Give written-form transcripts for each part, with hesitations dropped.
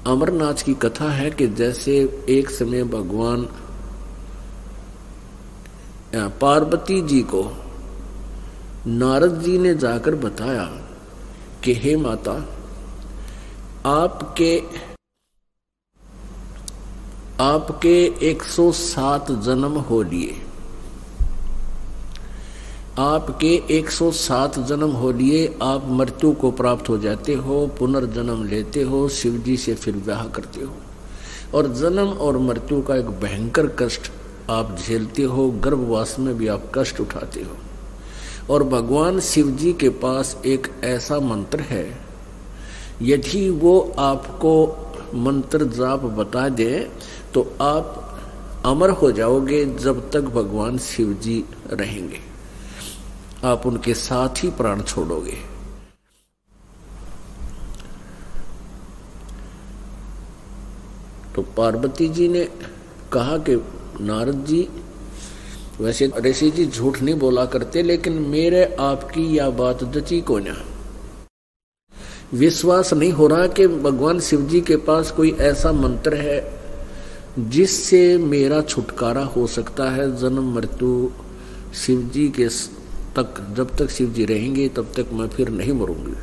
अमरनाथ की कथा है कि जैसे एक समय भगवान पार्वती जी को नारद जी ने जाकर बताया कि हे माता, आपके 107 जन्म हो लिए, आपके 107 जन्म हो लिए, आप मृत्यु को प्राप्त हो जाते हो, पुनर्जन्म लेते हो, शिव जी से फिर विवाह करते हो, और जन्म और मृत्यु का एक भयंकर कष्ट आप झेलते हो, गर्भवास में भी आप कष्ट उठाते हो। और भगवान शिव जी के पास एक ऐसा मंत्र है, यदि वो आपको मंत्र जाप बता दे तो आप अमर हो जाओगे जब तक भगवान शिव जी रहेंगे, आप उनके साथ ही प्राण छोड़ोगे। तो पार्वती जी ने कहा कि नारद जी, वैसे ऋषि जी झूठ नहीं बोला करते, लेकिन मेरे आपकी यह बात जची को ना, विश्वास नहीं हो रहा कि भगवान शिव जी के पास कोई ऐसा मंत्र है जिससे मेरा छुटकारा हो सकता है। जन्म मृत्यु शिव जी के तक, जब तक शिव जी रहेंगे तब तक मैं फिर नहीं मरूंगी।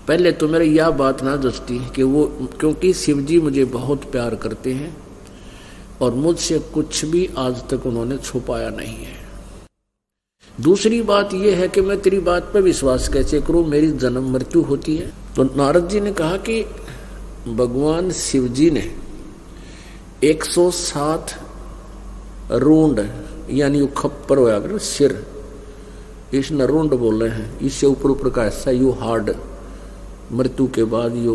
पहले तो मेरी यह बात ना जचती कि वो, क्योंकि शिव जी मुझे बहुत प्यार करते हैं और मुझसे कुछ भी आज तक उन्होंने छुपाया नहीं है। दूसरी बात यह है कि मैं तेरी बात पर विश्वास कैसे करूं, मेरी जन्म मृत्यु होती है। तो नारद जी ने कहा कि भगवान शिव जी ने 107 रूंड, यानी खप्पर होया कर सिर, इस नरुंड बोल रहे हैं, इससे ऊपर ऊपर का ऐसा यू हार्ड, मृत्यु के बाद यो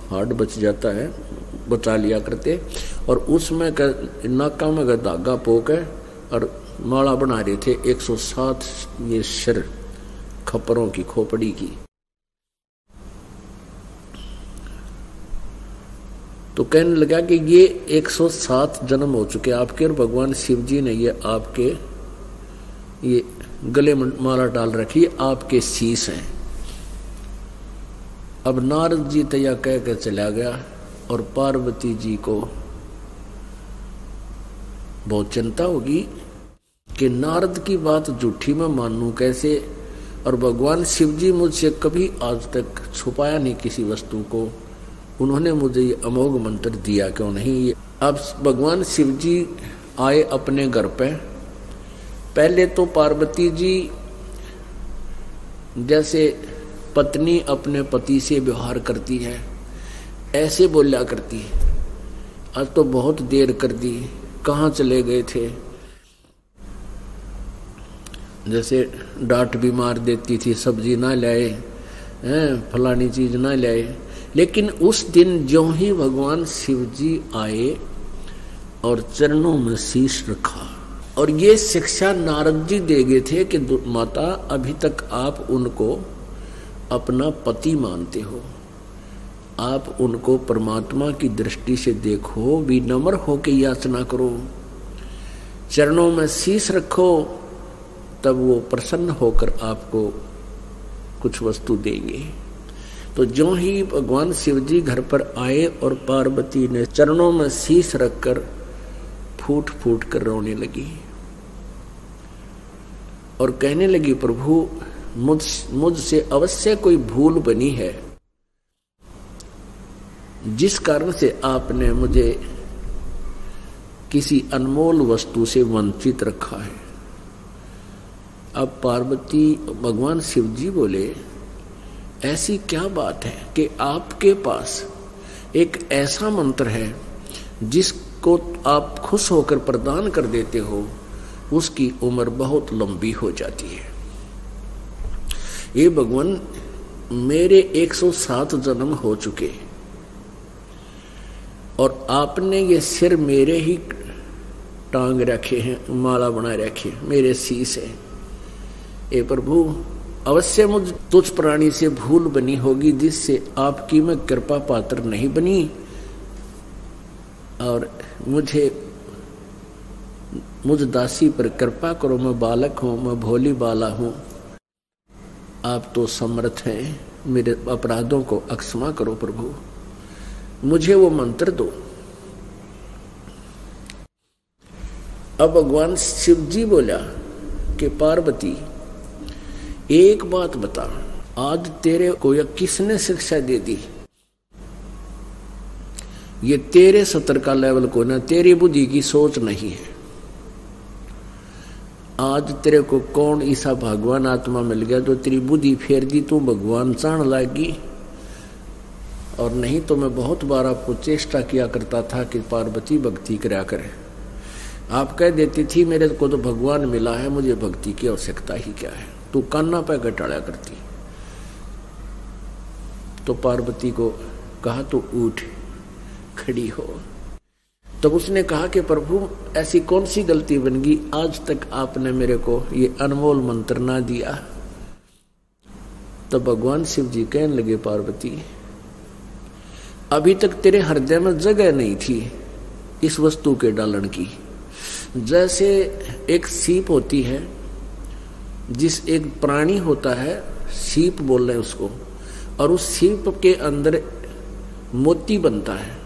हार्ड बच जाता है, बचा लिया करते, और उसमें नाका में का धागा पोक है और माला बना रहे थे 107 ये सिर खप्परों की, खोपड़ी की। तो कहने लगा कि ये 107 जन्म हो चुके आपके, और भगवान शिव जी ने ये आपके ये गले में माला डाल रखी, आपके शीश हैं। अब नारद जी तो यह कह कर चला गया, और पार्वती जी को बहुत चिंता होगी कि नारद की बात झूठी मैं मानूं कैसे, और भगवान शिव जी मुझसे कभी आज तक छुपाया नहीं किसी वस्तु को, उन्होंने मुझे ये अमोघ मंत्र दिया क्यों नहीं। अब भगवान शिव जी आए अपने घर पे। पहले तो पार्वती जी जैसे पत्नी अपने पति से व्यवहार करती है ऐसे बोला करती है, आज तो बहुत देर कर दी, कहाँ चले गए थे, जैसे डांट भी मार देती थी, सब्जी ना लाए, फलानी चीज ना लाए। लेकिन उस दिन ज्यों ही भगवान शिव जी आए और चरणों में शीश रखा, और ये शिक्षा नारद जी दे गए थे कि माता, अभी तक आप उनको अपना पति मानते हो, आप उनको परमात्मा की दृष्टि से देखो, विनम्र होकर याचना करो, चरणों में शीश रखो, तब वो प्रसन्न होकर आपको कुछ वस्तु देंगे। तो ज्यों ही भगवान शिव जी घर पर आए और पार्वती ने चरणों में शीश रखकर फूट फूट कर रोने लगी और कहने लगी, प्रभु मुझसे अवश्य कोई भूल बनी है जिस कारण से आपने मुझे किसी अनमोल वस्तु से वंचित रखा है। अब पार्वती, भगवान शिव जी बोले, ऐसी क्या बात है कि आपके पास एक ऐसा मंत्र है जिसको आप खुश होकर प्रदान कर देते हो, उसकी उम्र बहुत लंबी हो जाती है। ये भगवान, मेरे 107 जन्म हो चुके और आपने ये सिर मेरे ही टांग रखे हैं, माला बना रखे, मेरे शीश है। ए प्रभु, अवश्य मुझ तुझ प्राणी से भूल बनी होगी जिससे आपकी मैं कृपा पात्र नहीं बनी, और मुझ दासी पर कृपा करो, मैं बालक हूं, मैं भोली बाला हूं, आप तो समर्थ हैं। मेरे अपराधों को अक्षमा करो प्रभु, मुझे वो मंत्र दो। अब भगवान शिव जी बोला कि पार्वती एक बात बता, आज तेरे को यह किसने शिक्षा दे दी? ये तेरे सतर का लेवल को ना, तेरी बुद्धि की सोच नहीं है। आज तेरे को कौन ऐसा भगवान आत्मा मिल गया जो तेरी बुद्धि फेर दी, तू भगवान चाण लागी? और नहीं तो मैं बहुत बार आपको चेष्टा किया करता था कि पार्वती भक्ति करा करे। आप कह देती थी मेरे को तो भगवान मिला है, मुझे भक्ति की आवश्यकता ही क्या है, तू कान्ना पे घटाड़ा करती। तो पार्वती को कहा तो उठ खड़ी हो। तब उसने कहा कि प्रभु ऐसी कौन सी गलती बन गई, आज तक आपने मेरे को ये अनमोल मंत्र ना दिया। तो भगवान शिव जी कहने लगे पार्वती अभी तक तेरे हृदय में जगह नहीं थी इस वस्तु के डालन की। जैसे एक सीप होती है, जिस एक प्राणी होता है, सीप बोल रहे हैं उसको, और उस सीप के अंदर मोती बनता है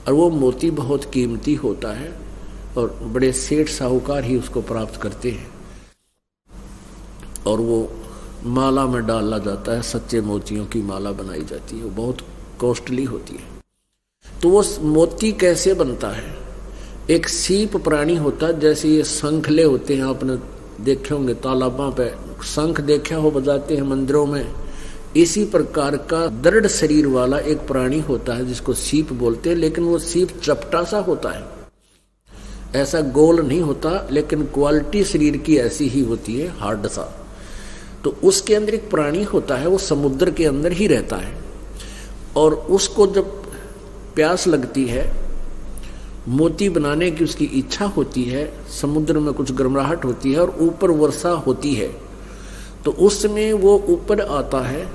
और वो मोती बहुत कीमती होता है और बड़े सेठ साहूकार ही उसको प्राप्त करते हैं और वो माला में डाला जाता है, सच्चे मोतियों की माला बनाई जाती है, वो बहुत कॉस्टली होती है। तो वो मोती कैसे बनता है? एक सीप प्राणी होता है, जैसे ये शंखले होते हैं, आपने देखे होंगे तालाबों पे शंख देखा हो बजाते हैं मंदिरों में, इसी प्रकार का दृढ़ शरीर वाला एक प्राणी होता है जिसको सीप बोलते हैं। लेकिन वो सीप चपटा सा होता है, ऐसा गोल नहीं होता, लेकिन क्वालिटी शरीर की ऐसी ही होती है, हार्ड सा। तो उसके अंदर एक प्राणी होता है, वो समुद्र के अंदर ही रहता है और उसको जब प्यास लगती है, मोती बनाने की उसकी इच्छा होती है, समुद्र में कुछ गर्माहट होती है और ऊपर वर्षा होती है, तो उसमें वो ऊपर आता है,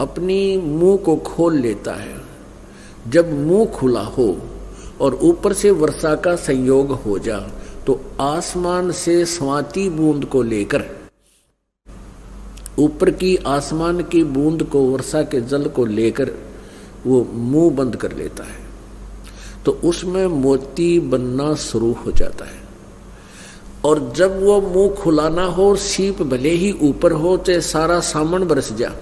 अपनी मुंह को खोल लेता है। जब मुंह खुला हो और ऊपर से वर्षा का संयोग हो जा, तो आसमान से स्वाति बूंद को लेकर, ऊपर की आसमान की बूंद को, वर्षा के जल को लेकर वो मुंह बंद कर लेता है, तो उसमें मोती बनना शुरू हो जाता है। और जब वो मुंह खुला ना हो, सीप भले ही ऊपर हो, चाहे सारा सामन बरस जा,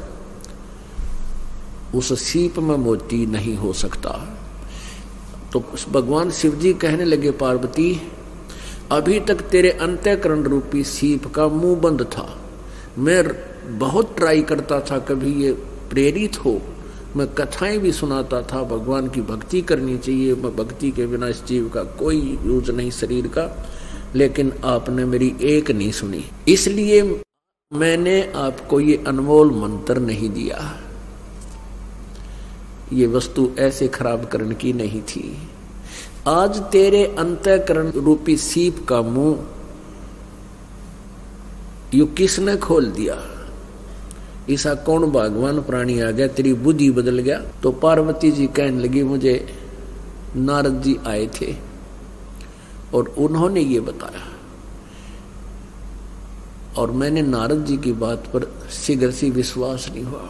उस सीप में मोती नहीं हो सकता। तो भगवान शिव जी कहने लगे पार्वती अभी तक तेरे अंतःकरण रूपी सीप का मुंह बंद था, मैं बहुत ट्राई करता था कभी ये प्रेरित हो, मैं कथाएं भी सुनाता था, भगवान की भक्ति करनी चाहिए, भक्ति के बिना इस जीव का कोई यूज नहीं शरीर का, लेकिन आपने मेरी एक नहीं सुनी, इसलिए मैंने आपको ये अनमोल मंत्र नहीं दिया। ये वस्तु ऐसे खराब करने की नहीं थी। आज तेरे अंतःकरण रूपी सीप का मुंह यू किसने खोल दिया? ऐसा कौन भगवान प्राणी आ गया, तेरी बुद्धि बदल गया? तो पार्वती जी कहने लगी मुझे नारद जी आए थे और उन्होंने ये बताया, और मैंने नारद जी की बात पर शीघ्र से विश्वास नहीं हुआ।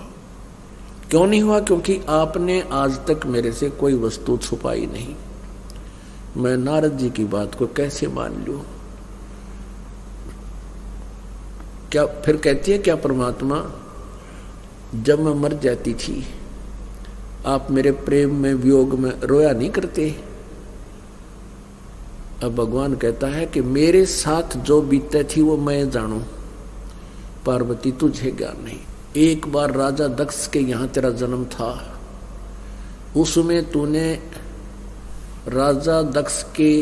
क्यों नहीं हुआ? क्योंकि आपने आज तक मेरे से कोई वस्तु छुपाई नहीं। मैं नारद जी की बात को कैसे मान लूं? क्या फिर कहती है क्या परमात्मा, जब मैं मर जाती थी आप मेरे प्रेम में वियोग में रोया नहीं करते? अब भगवान कहता है कि मेरे साथ जो बीते थी वो मैं जानू, पार्वती तुझे ज्ञान नहीं। एक बार राजा दक्ष के यहाँ तेरा जन्म था, उसमें तूने राजा दक्ष के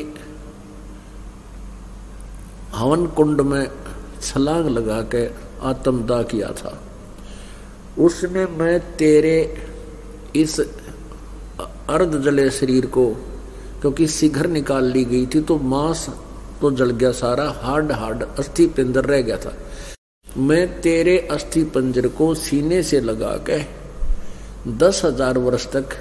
हवन कुंड में छलांग लगा के आत्मदाह किया था। उसमें मैं तेरे इस अर्ध जले शरीर को, क्योंकि शीघ्र निकाल ली गई थी तो मांस तो जल गया सारा, हार्ड अस्थि पिंजर रह गया था, मैं तेरे अस्थि पंजर को सीने से लगा के 10,000 वर्ष तक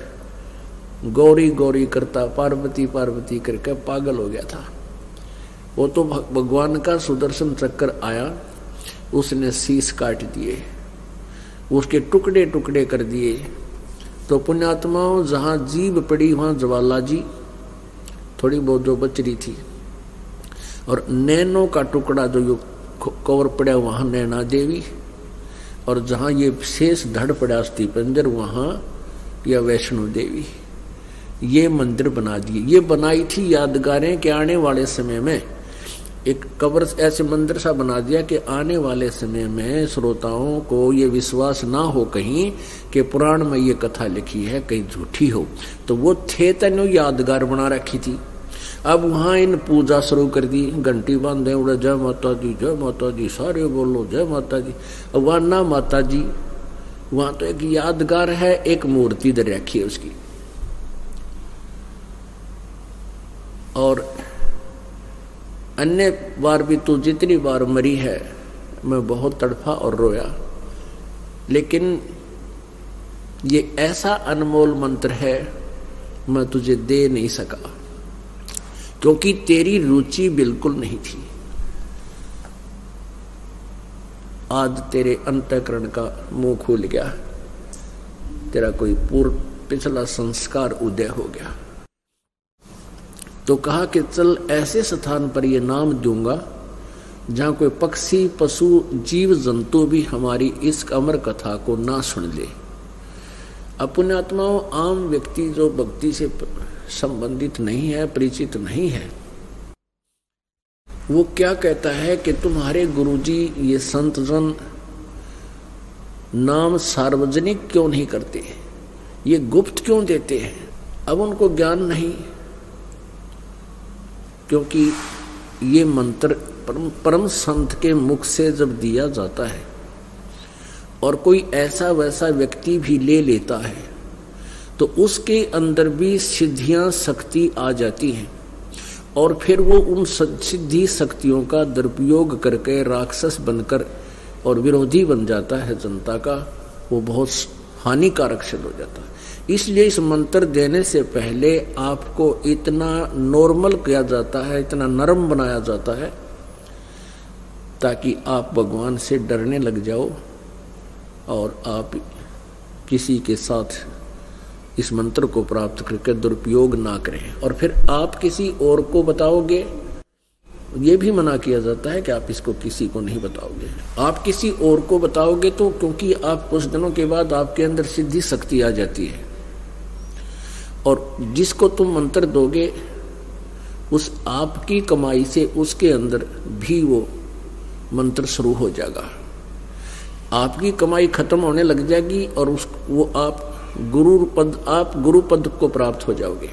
गौरी गौरी करता, पार्वती पार्वती करके पागल हो गया था। वो तो भगवान का सुदर्शन चक्कर आया, उसने शीश काट दिए, उसके टुकड़े टुकड़े कर दिए। तो पुण्यात्माओं, जहाँ जीभ पड़ी वहाँ ज्वाला जी थोड़ी बहुत जो बच रही थी, और नैनों का टुकड़ा जो यो कवर पड़ा वहाँ नैना देवी, और जहाँ ये शेष धड़ पड़ा अस्थि पंजर वहाँ या वैष्णो देवी। ये मंदिर बना दिए। ये बनाई थी यादगारें कि आने वाले समय में एक कब्र ऐसे मंदिर सा बना दिया कि आने वाले समय में श्रोताओं को ये विश्वास ना हो कहीं कि पुराण में ये कथा लिखी है कहीं झूठी हो। तो वो थे तनु यादगार बना रखी थी। अब वहां इन पूजा शुरू कर दी, घंटी बांधे उड़े जय माता दी, सारे बोलो जय माता दी। अब वहां ना माता जी, वहां तो एक यादगार है, एक मूर्ति दे रखी है उसकी। और अन्य बार भी तू जितनी बार मरी है मैं बहुत तड़फा और रोया, लेकिन ये ऐसा अनमोल मंत्र है मैं तुझे दे नहीं सका क्योंकि तेरी रुचि बिल्कुल नहीं थी। आज तेरे अंतःकरण का मुंह खुल गया, तेरा कोई पूर्व पिछला संस्कार उदय हो गया। तो कहा कि चल ऐसे स्थान पर ये नाम दूंगा जहां कोई पक्षी पशु जीव जंतु भी हमारी इस अमर कथा को ना सुन ले। पुण्यात्माओं, आम व्यक्ति जो भक्ति से संबंधित नहीं है, परिचित नहीं है, वो क्या कहता है कि तुम्हारे गुरुजी ये संत जन नाम सार्वजनिक क्यों नहीं करते, ये गुप्त क्यों देते हैं। अब उनको ज्ञान नहीं, क्योंकि ये मंत्र परम संत के मुख से जब दिया जाता है और कोई ऐसा वैसा व्यक्ति भी ले लेता है तो उसके अंदर भी सिद्धियां शक्ति आ जाती हैं और फिर वो उन सिद्धि शक्तियों का दुरुपयोग करके राक्षस बनकर और विरोधी बन जाता है जनता का। वो बहुत हानिकारक सिद्ध हो जाता है। इसलिए इस मंत्र देने से पहले आपको इतना नॉर्मल किया जाता है, इतना नरम बनाया जाता है ताकि आप भगवान से डरने लग जाओ और आप किसी के साथ इस मंत्र को प्राप्त करके दुरुपयोग ना करें। और फिर आप किसी और को बताओगे, ये भी मना किया जाता है कि आप इसको किसी को नहीं बताओगे। आप किसी और को बताओगे तो क्योंकि आप कुछ दिनों के बाद आपके अंदर सिद्धि शक्ति आ जाती है और जिसको तुम मंत्र दोगे उस आपकी कमाई से उसके अंदर भी वो मंत्र शुरू हो जाएगा। आपकी कमाई खत्म होने लग जाएगी और वो आप गुरु पद को प्राप्त हो जाओगे।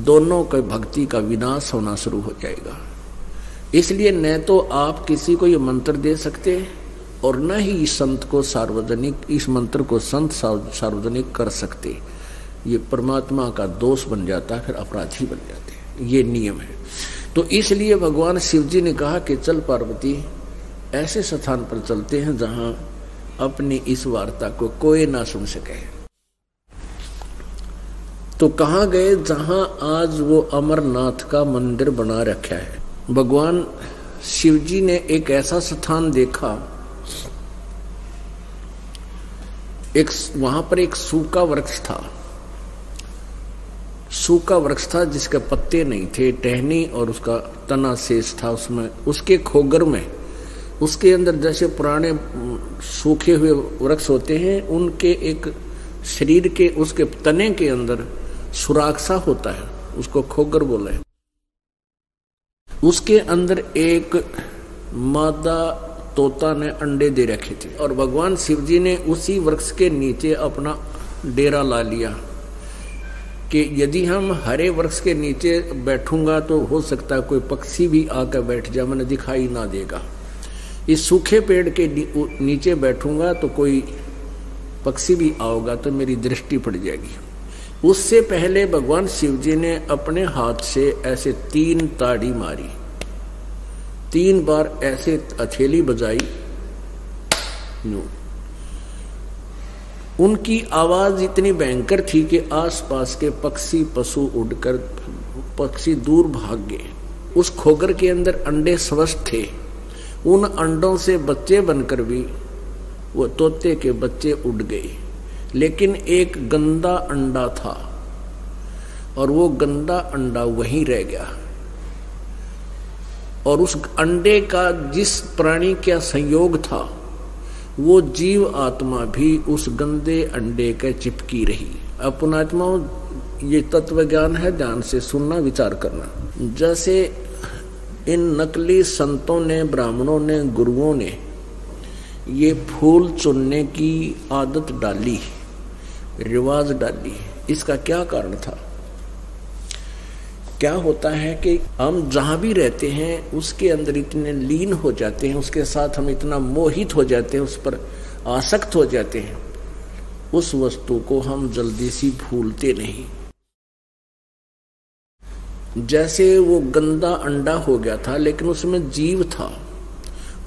दोनों के भक्ति का विनाश होना शुरू हो जाएगा। इसलिए न तो आप किसी को ये मंत्र दे सकते और न ही इस संत को इस मंत्र को संत सार्वजनिक कर सकते। ये परमात्मा का दोष बन जाता है, फिर अपराधी बन जाते हैं। ये नियम है। तो इसलिए भगवान शिव जी ने कहा कि चल पार्वती, ऐसे स्थान पर चलते हैं जहां अपनी इस वार्ता को कोई ना सुन सके। तो कहाँ गए? जहां आज वो अमरनाथ का मंदिर बना रखा है। भगवान शिव जी ने एक ऐसा स्थान देखा, वहां पर एक सूखा वृक्ष था। सूखा वृक्ष था जिसके पत्ते नहीं थे, टहनी और उसका तना शेष था उसमें। उसके खोगर में, उसके अंदर जैसे पुराने सूखे हुए वृक्ष होते हैं, उनके एक शरीर के उसके तने के अंदर सुराखसा होता है, उसको खोगर बोले। उसके अंदर एक मादा तोता ने अंडे दे रखे थे और भगवान शिव जी ने उसी वृक्ष के नीचे अपना डेरा ला लिया कि यदि हम हरे वृक्ष के नीचे बैठूंगा तो हो सकता है कोई पक्षी भी आकर बैठ जाए, मैंने दिखाई ना देगा। इस सूखे पेड़ के नीचे बैठूंगा तो कोई पक्षी भी आओगा तो मेरी दृष्टि पड़ जाएगी। उससे पहले भगवान शिव जी ने अपने हाथ से ऐसे 3 ताड़ी मारी, 3 बार ऐसे हथेली बजाई। उनकी आवाज इतनी भयंकर थी कि आसपास के पक्षी पशु उड़कर पक्षी दूर भाग गए। उस खोगर के अंदर अंडे स्वस्थ थे, उन अंडों से बच्चे बनकर भी वो तोते के बच्चे उड़ गए, लेकिन एक गंदा अंडा था और वो गंदा अंडा वहीं रह गया। और उस अंडे का जिस प्राणी का संयोग था, वो जीव आत्मा भी उस गंदे अंडे के चिपकी रही। अपनात्माओं, ये तत्व ज्ञान है, ध्यान से सुनना, विचार करना। जैसे इन नकली संतों ने, ब्राह्मणों ने, गुरुओं ने ये फूल चुनने की आदत डाली, रिवाज डाली, इसका क्या कारण था? क्या होता है कि हम जहां भी रहते हैं उसके अंदर इतने लीन हो जाते हैं, उसके साथ हम इतना मोहित हो जाते हैं, उस पर आसक्त हो जाते हैं, उस वस्तु को हम जल्दी से भूलते नहीं। जैसे वो गंदा अंडा हो गया था, लेकिन उसमें जीव था।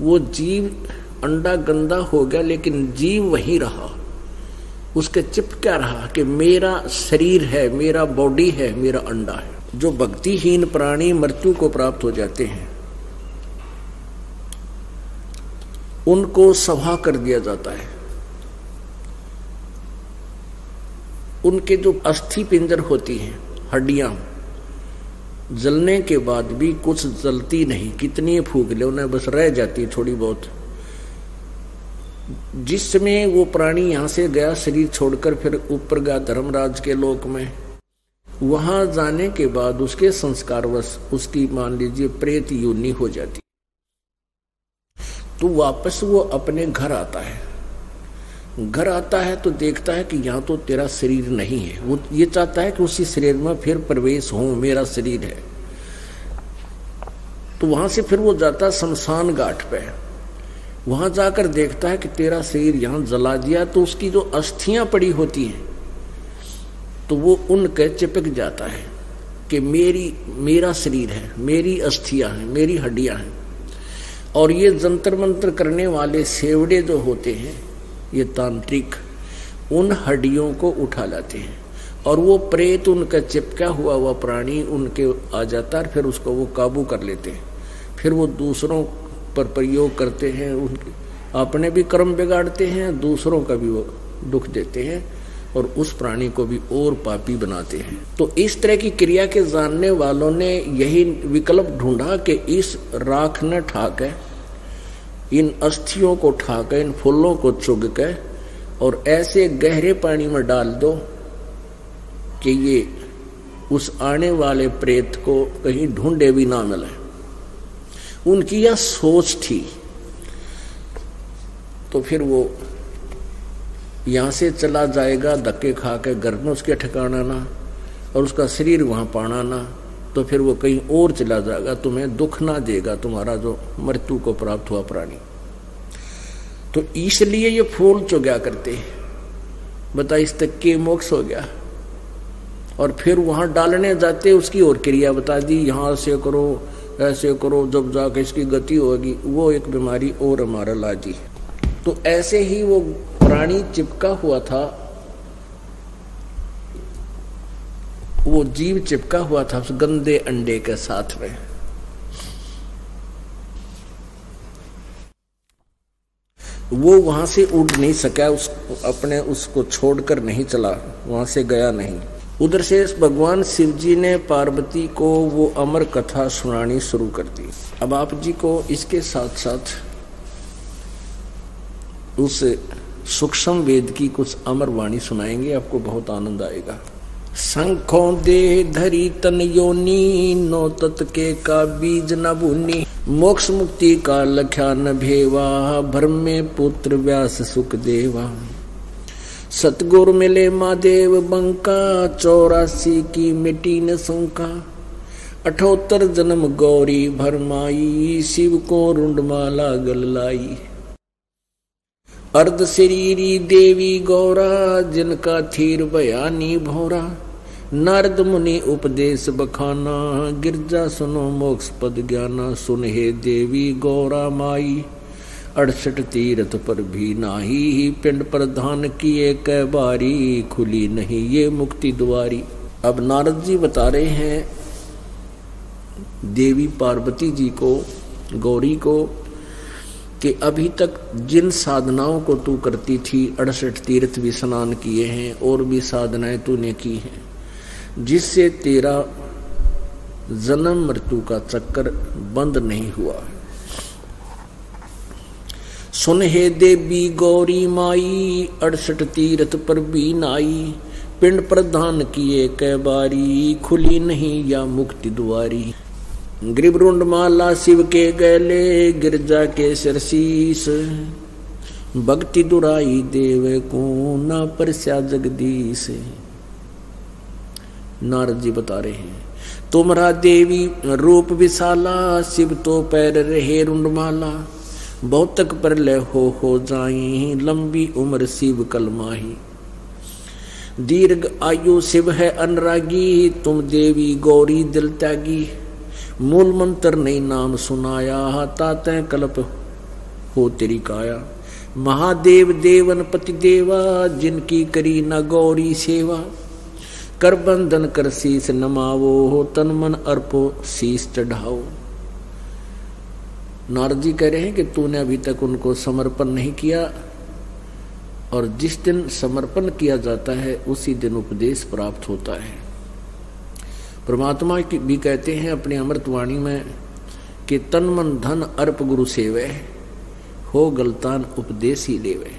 वो जीव, अंडा गंदा हो गया लेकिन जीव वही रहा, उसके चिपका रहा कि मेरा शरीर है, मेरा बॉडी है, मेरा अंडा है। जो भक्तिहीन प्राणी मृत्यु को प्राप्त हो जाते हैं, उनको सभा कर दिया जाता है। उनके जो अस्थि पिंजर होती हैं, हड्डियां, जलने के बाद भी कुछ जलती नहीं, कितनी फूंक ले उन्हें बस रह जाती थोड़ी बहुत। जिस समय वो प्राणी यहां से गया, शरीर छोड़कर फिर ऊपर गया धर्मराज के लोक में, वहां जाने के बाद उसके संस्कारवश उसकी मान लीजिए प्रेत योनि हो जाती, तो वापस वो अपने घर आता है। घर आता है तो देखता है कि यहाँ तो तेरा शरीर नहीं है। वो ये चाहता है कि उसी शरीर में फिर प्रवेश हो, मेरा शरीर है। तो वहां से फिर वो जाता शमशान घाट पे, वहां जाकर देखता है कि तेरा शरीर यहाँ जला दिया। तो उसकी जो अस्थियां पड़ी होती हैं, तो वो उनके चिपक जाता है कि मेरा शरीर है, मेरी अस्थियां हैं, मेरी हड्डियां हैं। और ये जंतर मंत्र करने वाले सेवड़े जो होते हैं, ये तांत्रिक, उन हड्डियों को उठा लाते हैं और वो प्रेत, उनका चिपका हुआ प्राणी उनके आ जाता है। फिर उसको वो काबू कर लेते हैं। फिर वो दूसरों पर प्रयोग करते हैं, उनके अपने भी कर्म बिगाड़ते हैं, दूसरों का भी वो दुख देते हैं और उस प्राणी को भी और पापी बनाते हैं। तो इस तरह की क्रिया के जानने वालों ने यही विकल्प ढूंढा कि इस राख न ठाके, इन अस्थियों को ठाके, इन फूलों को चुग के और ऐसे गहरे पानी में डाल दो कि ये उस आने वाले प्रेत को कहीं ढूंढे भी ना मिले। उनकी यह सोच थी। तो फिर वो यहां से चला जाएगा धक्के खा के, घर में उसके ठिकाना ना और उसका शरीर वहां पाना ना, तो फिर वो कहीं और चला जाएगा, तुम्हें दुख ना देगा तुम्हारा जो मृत्यु को प्राप्त हुआ प्राणी। तो इसलिए ये फूल चुगा करते, बता इस तक के मोक्ष हो गया। और फिर वहां डालने जाते, उसकी और क्रिया बता दी, यहां से करो, ऐसे करो, जब जाकर इसकी गति होगी। वो एक बीमारी और हमारा लाजी। तो ऐसे ही वो प्राणी चिपका हुआ था, वो जीव चिपका हुआ था उस गंदे अंडे के साथ में। वो वहां से उड़ नहीं सका, उसको छोड़कर नहीं चला, वहां से गया नहीं। उधर से भगवान शिव जी ने पार्वती को वो अमर कथा सुनानी शुरू कर दी। अब आप जी को इसके साथ साथ उस सूक्ष्म वेद की कुछ अमर वाणी सुनाएंगे, आपको बहुत आनंद आएगा। शंखों दे धरी तन योनी, नो तत् के का बीज न भूनी, मोक्ष मुक्ति का लख्या न भेवा, भ्रम में पुत्र व्यास सुख देवा। सतगुर मिले महादेव बंका, 84 की मिटी न शंका, 78 जन्म गौरी भरमाई, शिव को रुंडमाला गल लाई। अर्ध शरीरी देवी गौरा, जिनका थीर बयानी भोरा, नारद मुनि उपदेश बखाना, गिरजा सुनो मोक्ष पद ज्ञाना। सुन हे देवी गौरा माई, 68 तीर्थ पर भी नाही, पिंड प्रधान किए कै बारी, खुली नहीं ये मुक्ति द्वारी। अब नारद जी बता रहे हैं देवी पार्वती जी को, गौरी को, कि अभी तक जिन साधनाओं को तू करती थी, 68 तीर्थ भी स्नान किए हैं और भी साधनाएं तूने की हैं, जिससे तेरा जन्म मृत्यु का चक्कर बंद नहीं हुआ। सुन हे देवी गौरी माई, 68 तीर्थ पर भी नाई, पिंड प्रदान किए कै बारी, खुली नहीं या मुक्ति द्वारी। ग्रीवरुंड माला शिव के गले, गिरजा के सिरशीस, भक्ति दुराई देव को ना परस्या जगदीश। नारद जी बता रहे हैं, तुमरा देवी रूप विशाला, शिव तो पैर रहे रुंडमाला, बहुत तक पर ले हो जाई, लंबी उम्र शिव कलमाही। दीर्घ आयु शिव है अनुरागी, तुम देवी गौरी दिल त्यागी, मूल मंत्र नहीं नाम सुनाया, ताते कल्प हो तेरी काया। महादेव देवन पति देवा, जिनकी करी न गौरी सेवा, कर बंधन कर शीस नमावो, तन मन अर्पो शीस चढ़ाओ। नारद जी कह रहे हैं कि तूने अभी तक उनको समर्पण नहीं किया, और जिस दिन समर्पण किया जाता है उसी दिन उपदेश प्राप्त होता है। परमात्मा भी कहते हैं अपनी अमृतवाणी में कि तन मन धन अर्प गुरु सेवे, हो गलतान उपदेश ही लेवे।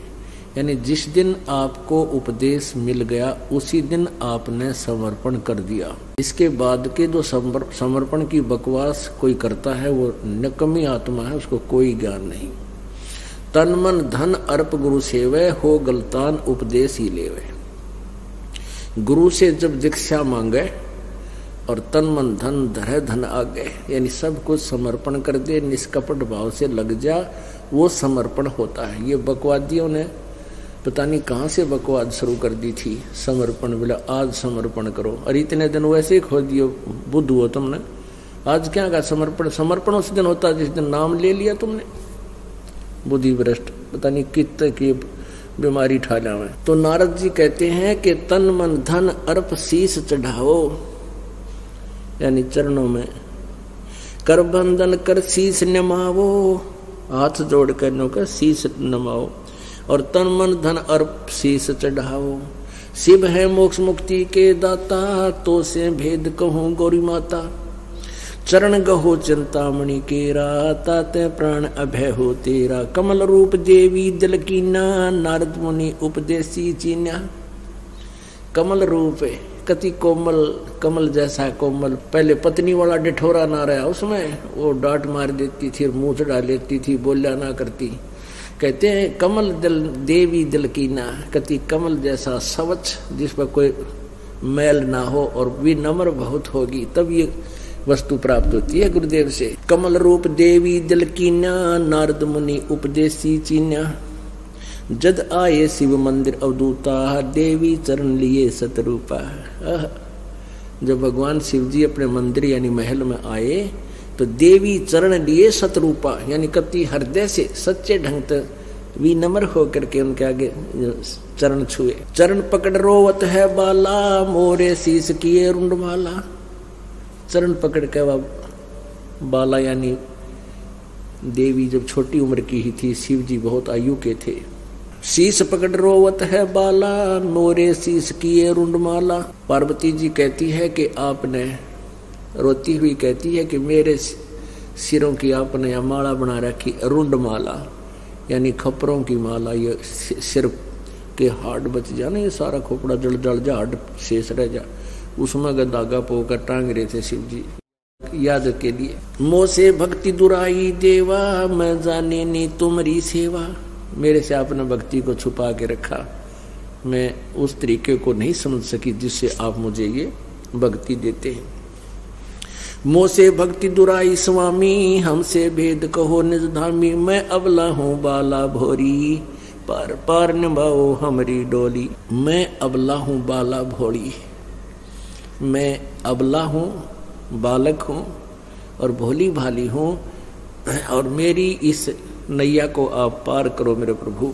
यानी जिस दिन आपको उपदेश मिल गया उसी दिन आपने समर्पण कर दिया। इसके बाद के जो समर्पण की बकवास कोई करता है वो निकम्मी आत्मा है, उसको कोई ज्ञान नहीं। तन मन धन अर्प गुरु सेवे, हो गलतान उपदेश ही लेवे। गुरु से जब दीक्षा मांगे और तन मन धन धरे धन आगे, यानी सब कुछ समर्पण कर दे, निष्कपट भाव से लग जा, वो समर्पण होता है। ये बकवादियों ने पता नहीं कहाँ से बकवाद शुरू कर दी थी, समर्पण बोला आज समर्पण करो, और इतने दिन वैसे ही खो दियो, बुद्ध हो तुमने। आज क्या कहा समर्पण? समर्पण उस दिन होता है जिस दिन नाम ले लिया तुमने। बुद्धि भ्रष्ट, पता नहीं कितने की बीमारी ठाला में। तो नारद जी कहते हैं कि तन मन धन अर्प शीस चढ़ाओ, यानी चरणों में कर बंधन कर शीस नमावो, हाथ जोड़ कर नो का शीस नमाओ, और तन मन धन अर्प शीस चढ़ाओ। शिव है मोक्ष मुक्ति के दाता, तो से भेद कहूँ गौरी माता। चरण गहो चिंतामणि केरा, ताते प्राण अभय हो तेरा। कमल रूप देवी दिल कीना, नारद मुनि उपदेशी चीन्या। कमल रूप है, कति कोमल, कमल जैसा कोमल। पहले पत्नी वाला डिठोरा ना रहा, उसमें वो डांट मार देती थी, मुंह चढ़ा लेती थी, बोलिया ना करती। कहते हैं कमल दिल देवी दिल कीना, कति कमल जैसा स्वच्छ, जिस पर कोई मैल ना हो और विनम्र बहुत होगी, तब ये वस्तु प्राप्त होती है गुरुदेव से। कमल रूप देवी दिल कीना, नारद मुनि उपदेशी चीन्या। जद आए शिव मंदिर अवधूता, देवी चरण लिए सतरूपा। जब भगवान शिव जी अपने मंदिर यानी महल में आए तो देवी चरण लिए सतरूपा, यानी कति हृदय से सच्चे ढंग से विनम्र होकर के उनके आगे चरण छुए। चरण पकड़ रोवत है बाला, मोरे शीस किए रुंडमाला। चरण पकड़ के बाला, यानी देवी जब छोटी उम्र की ही थी, शिव जी बहुत आयु के थे। शीस पकड़ रोवत है बाला, मोरे शीस किए रुंडमाला। पार्वती जी कहती है कि आपने, रोती हुई कहती है कि मेरे सिरों की आपने माला बना रखी, रुंडमाला यानी खपरों की माला। ये सिर के हाड बच जाने, ये सारा खोपड़ा जल जा, हाड शेष रह जा, उसमें धागा पोकर टांग रहे थे शिव जी याद के लिए। मोह से भक्ति दुराई देवा, मैं जाने नी तुम्हारी सेवा। मेरे से आपने भक्ति को छुपा के रखा, मैं उस तरीके को नहीं समझ सकी जिससे आप मुझे ये भक्ति देते हैं। मोह से भक्ति दुराई स्वामी, हमसे भेद कहो निज धामी। मैं अबला हूँ बाला भोरी, पार पार निभाओ हमारी डोली। मैं अबला हूँ बाला भोली, मैं अबला हूँ, बालक हूँ और भोली भाली हूँ, और मेरी इस नैया को आप पार करो मेरे प्रभु।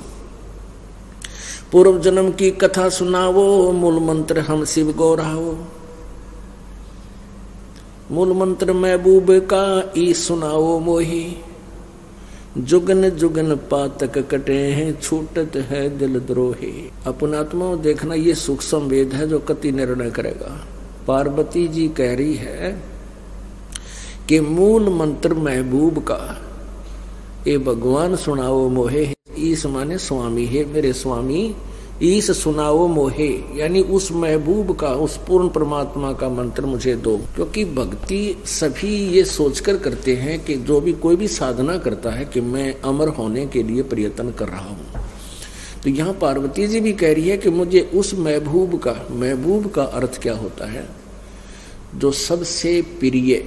पूर्व जन्म की कथा सुनावो, मूल मंत्र हम शिव गौरावो। मूल मंत्र महबूब का ई सुनाओ मोही, जुगन जुगन पातक कटे हैं, छूटत है दिल द्रोहे। अपनात्मा देखना, ये सूक्ष्म वेद है जो कति निर्णय करेगा। पार्वती जी कह रही है कि मूल मंत्र महबूब का, ये भगवान सुनाओ मोहे, ईस माने स्वामी है, मेरे स्वामी ईस सुनाओ मोहे, यानी उस महबूब का, उस पूर्ण परमात्मा का मंत्र मुझे दो। क्योंकि भक्ति सभी ये सोचकर करते हैं कि जो भी कोई भी साधना करता है कि मैं अमर होने के लिए प्रयत्न कर रहा हूं। तो यहाँ पार्वती जी भी कह रही है कि मुझे उस महबूब का, महबूब का अर्थ क्या होता है, जो सबसे प्रिय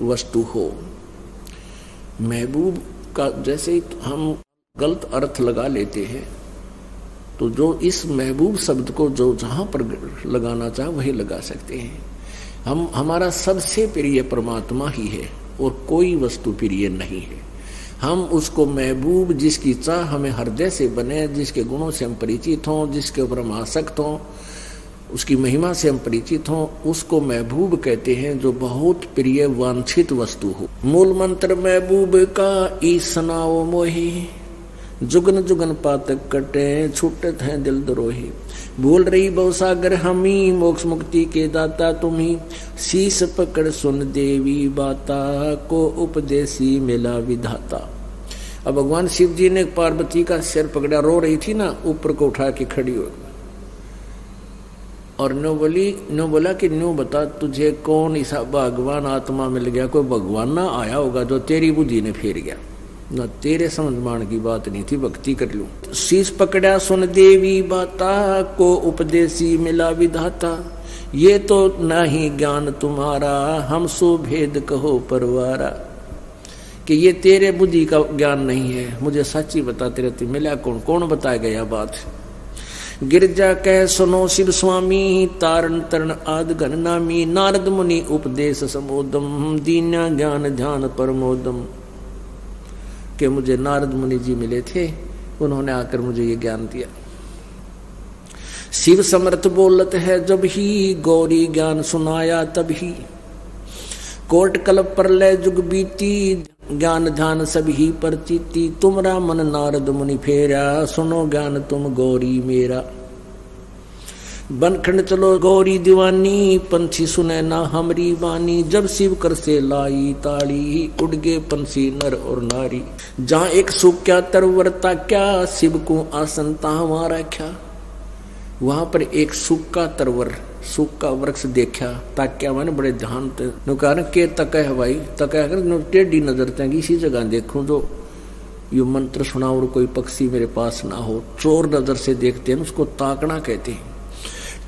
वस्तु हो। महबूब का जैसे हम गलत अर्थ लगा लेते हैं, तो जो इस महबूब शब्द को जो जहां पर लगाना चाहे वही लगा सकते हैं। हमारा सबसे प्रिय परमात्मा ही है और कोई वस्तु प्रिय नहीं है। हम उसको महबूब, जिसकी चाह हमें हृदय से बने, जिसके गुणों से हम परिचित हों, जिसके ऊपर हम आसक्त हों, उसकी महिमा से हम परिचित हों, उसको महबूब कहते हैं, जो बहुत प्रिय वांछित वस्तु हो। मूल मंत्र महबूब का ई सुनाओ मोहे, जुगन जुगन पातक कटे छूटत हैं दिल द्रोही। बोल रही बहुसागर हमी, मोक्ष मुक्ति के दाता तुम्ही, शीस पकड़ सुन देवी बाता, को उपदेशी मिला विधाता। अब भगवान शिव जी ने पार्वती का सिर पकड़ा, रो रही थी ना, ऊपर को उठा के खड़ी हो, और नो बोला कि नो बता तुझे कौन ऐसा भगवान आत्मा मिल गया, कोई भगवान ना आया होगा जो तेरी बुद्धि ने फेर गया, ना तेरे समझ मान की बात नहीं थी, भक्ति कर लूं। शीश पकड़ा सुन देवी बाता, को उपदेशी मिला विधाता। ये तो नहीं ज्ञान तुम्हारा, हम सो भेद कहो परवारा। कि ये तेरे बुद्धि का ज्ञान नहीं है, मुझे सच्ची बता, तेरे तो मिला कौन, कौन बताएगा यह बात। गिरजा कह सुनो शिव स्वामी, तारण तरण आद गण नामी, नारद मुनि उपदेश समोदम, दीना ज्ञान ध्यान परमोदम। कि मुझे नारद मुनि जी मिले थे, उन्होंने आकर मुझे ये ज्ञान दिया। शिव समर्थ बोलत है जब ही, गौरी ज्ञान सुनाया तब ही। कोट कल्प प्रलय जुग बीती, ज्ञान ध्यान सभी पर चीती। तुमरा मन नारद मुनि फेरा, सुनो ज्ञान तुम गौरी मेरा। बनखंड चलो गौरी दीवानी, पंछी सुने ना हमरी वानी। जब शिव कर से लाई ताड़ी, उड़ गए पंछी नर और नारी। जहाँ एक सुख क्या तरवरता क्या, शिव को आसन तहाँ रखा। वहां पर एक सुख का तरवर, सुख का वृक्ष देखा, ताक्या मैंने बड़े ध्यान के तक है भाई, तक है टेढ़ी नजर तक इसी जगह देखूं जो ये मंत्र सुना और कोई पक्षी मेरे पास ना हो। चोर नजर से देखते हैं, उसको ताकना कहते हैं।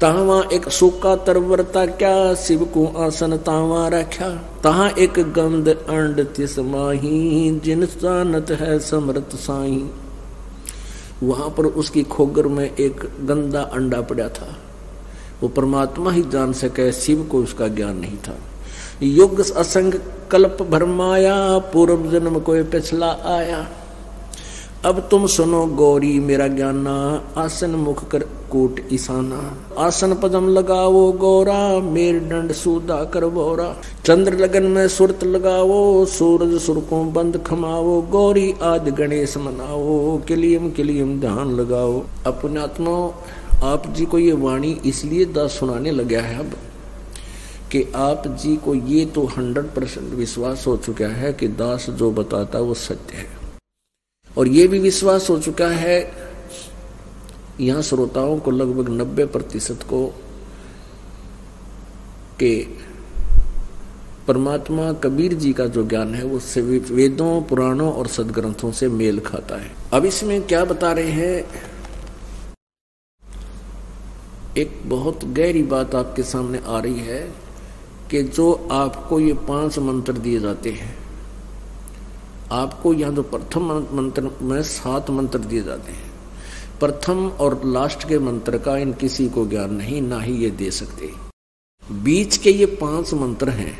तावा एक सूखा तरवरता क्या, शिव को आसन तावा रखा। तहा एक गंध अंड तिस माही, जिन जानत है समर्थ साई। वहां पर उसकी खोगर में एक गंदा अंडा पड़ा था, वो परमात्मा ही जान सके, शिव को उसका ज्ञान नहीं था। युग असंग कल्प भरमाया, पूर्व जन्म कोई पिछला आया। अब तुम सुनो गौरी मेरा ज्ञाना, आसन मुख कर कोट ईशाना। आसन पदम लगाओ गौरा, मेर दंड सूदा कर बोरा। चंद्र लगन में सुरत लगाओ, सूरज सुरकों बंद खमाओ। गौरी आदि गणेश मनाओ, किलियम किलियम ध्यान लगाओ। अपने आत्मा आप जी को ये वाणी इसलिए दास सुनाने लगा है अब कि आप जी को ये तो 100% विश्वास हो चुका है कि दास जो बताता वो सत्य है, और ये भी विश्वास हो चुका है यहाँ श्रोताओं को लगभग 90% को कि परमात्मा कबीर जी का जो ज्ञान है वो वेदों पुराणों और सदग्रंथों से मेल खाता है। अब इसमें क्या बता रहे हैं, एक बहुत गहरी बात आपके सामने आ रही है कि जो आपको ये 5 मंत्र दिए जाते हैं, आपको यहाँ जो प्रथम मंत्र में 7 मंत्र दिए जाते हैं, प्रथम और लास्ट के मंत्र का इन किसी को ज्ञान नहीं, ना ही ये दे सकते। बीच के ये 5 मंत्र हैं,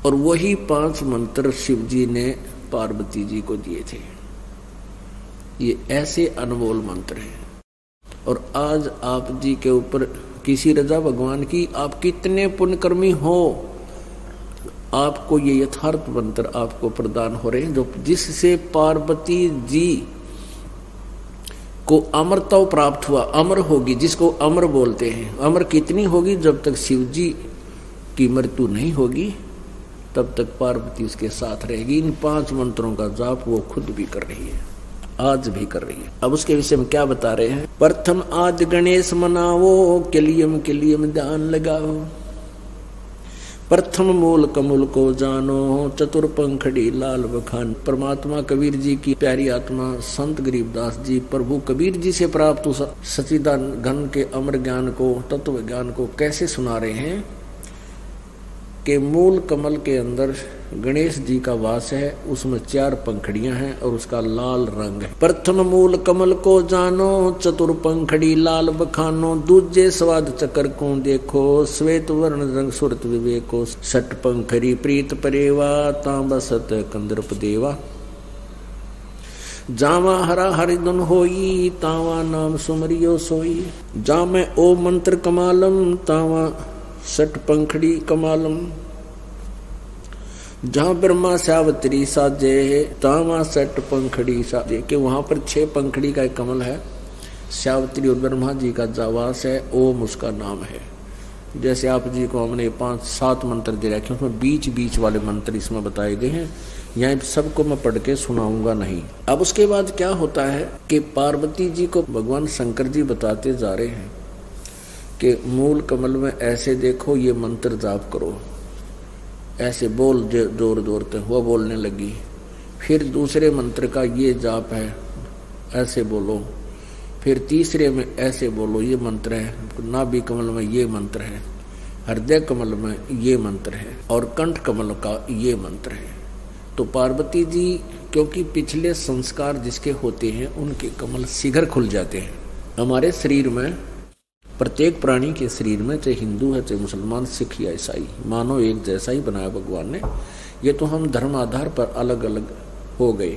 और वही 5 मंत्र शिव जी ने पार्वती जी को दिए थे। ये ऐसे अनमोल मंत्र हैं, और आज आप जी के ऊपर किसी रजा भगवान की, आप कितने पुण्यकर्मी हो, आपको ये यथार्थ मंत्र आपको प्रदान हो रहे हैं, जो जिससे पार्वती जी को अमरत्व प्राप्त हुआ। अमर होगी, जिसको अमर बोलते हैं। अमर कितनी होगी? जब तक शिव जी की मृत्यु नहीं होगी तब तक पार्वती उसके साथ रहेगी। इन 5 मंत्रों का जाप वो खुद भी कर रही है, आज भी कर रही है। अब उसके विषय में क्या बता रहे हैं? प्रथम आदि गणेश मनावो, किलियम ध्यान लगाओ। प्रथम मूल कमल को जानो, चतुर्पंखड़ी लाल बखान। परमात्मा कबीर जी की प्यारी आत्मा संत गरीबदास जी प्रभु कबीर जी से प्राप्त सच्चिदानंद घन के अमर ज्ञान को, तत्व ज्ञान को कैसे सुना रहे हैं कि मूल कमल के अंदर गणेश जी का वास है, उसमें 4 पंखड़ियां हैं और उसका लाल रंग है। प्रथम मूल कमल को जानो, चतुर्पंखड़ी लाल बखानो। दूजे स्वाद चक्र को देखो, श्वेत वर्ण रंग सुरत विवेको। सट पंखरी प्रीत परेवा, तांबसत कंदर्प देवा। जावा हरा हरिदन होई, तावा नाम सुमरियो सोई। जामे ओ मंत्र कमालम, तावा सट पंखड़ी कमालम। जहाँ ब्रह्मा सावत्री साजे, तावा सट पंखड़ी साजे। कि वहां पर 6 पंखड़ी का एक कमल है, सावत्री और ब्रह्मा जी का जावास है, ओम उसका नाम है। जैसे आप जी को हमने 5-7 मंत्र दे रखे, उसमें बीच वाले मंत्र इसमें बताए गए हैं। यहाँ सबको मैं पढ़ के सुनाऊंगा नहीं। अब उसके बाद क्या होता है कि पार्वती जी को भगवान शंकर जी बताते जा रहे हैं कि मूल कमल में ऐसे देखो, ये मंत्र जाप करो, ऐसे बोल जोर जोर से। वो बोलने लगी। फिर दूसरे मंत्र का ये जाप है, ऐसे बोलो। फिर तीसरे में ऐसे बोलो, ये मंत्र है। नाभि कमल में ये मंत्र है, हृदय कमल में ये मंत्र है, और कंठ कमल का ये मंत्र है। तो पार्वती जी क्योंकि पिछले संस्कार जिसके होते हैं उनके कमल शीघ्र खुल जाते हैं। हमारे शरीर में, प्रत्येक प्राणी के शरीर में, चाहे हिंदू है चाहे मुसलमान, सिख या ईसाई, मानो एक जैसा ही बनाया भगवान ने। ये तो हम धर्म आधार पर अलग अलग हो गए।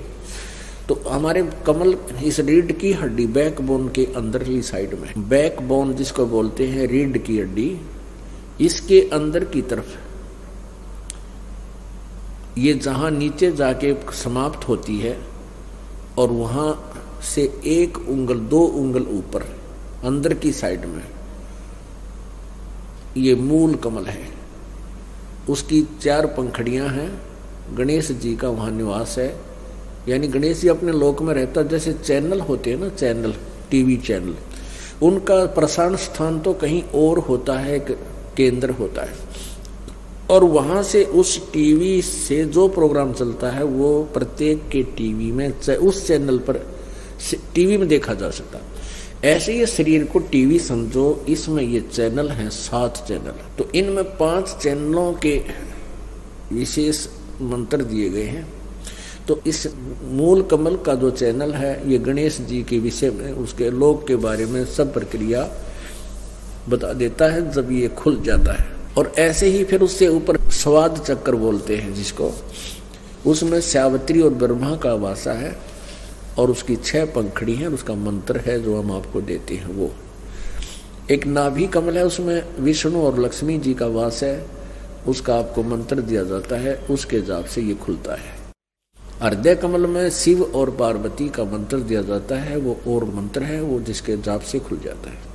तो हमारे कमल इस रीढ़ की हड्डी, बैकबोन के अंदरली साइड में, बैकबोन जिसको बोलते हैं रीढ़ की हड्डी, इसके अंदर की तरफ ये जहां नीचे जाके समाप्त होती है और वहां से 1 उंगल 2 उंगल ऊपर अंदर की साइड में ये मूल कमल है। उसकी 4 पंखड़ियां हैं। गणेश जी का वहां निवास है, यानी गणेश जी अपने लोक में रहता। जैसे चैनल होते हैं ना, चैनल, टीवी चैनल, उनका प्रसारण स्थान तो कहीं और होता है, केंद्र होता है, और वहां से उस टीवी से जो प्रोग्राम चलता है वो प्रत्येक के टीवी में, उस चैनल पर टीवी में देखा जा सकता है। ऐसे ये शरीर को टीवी समझो, इसमें ये चैनल हैं 7 चैनल। तो इनमें 5 चैनलों के विशेष मंत्र दिए गए हैं। तो इस मूल कमल का जो चैनल है ये गणेश जी के विषय में, उसके लोक के बारे में सब प्रक्रिया बता देता है जब ये खुल जाता है। और ऐसे ही फिर उससे ऊपर स्वाद चक्र बोलते हैं जिसको, उसमें सावित्री और ब्रह्मा का वासा है और उसकी 6 पंखड़ी हैं, उसका मंत्र है जो हम आपको देते हैं। वो एक नाभि कमल है, उसमें विष्णु और लक्ष्मी जी का वास है, उसका आपको मंत्र दिया जाता है, उसके जाप से ये खुलता है। हृदय कमल में शिव और पार्वती का मंत्र दिया जाता है, वो और मंत्र है, वो जिसके जाप से खुल जाता है।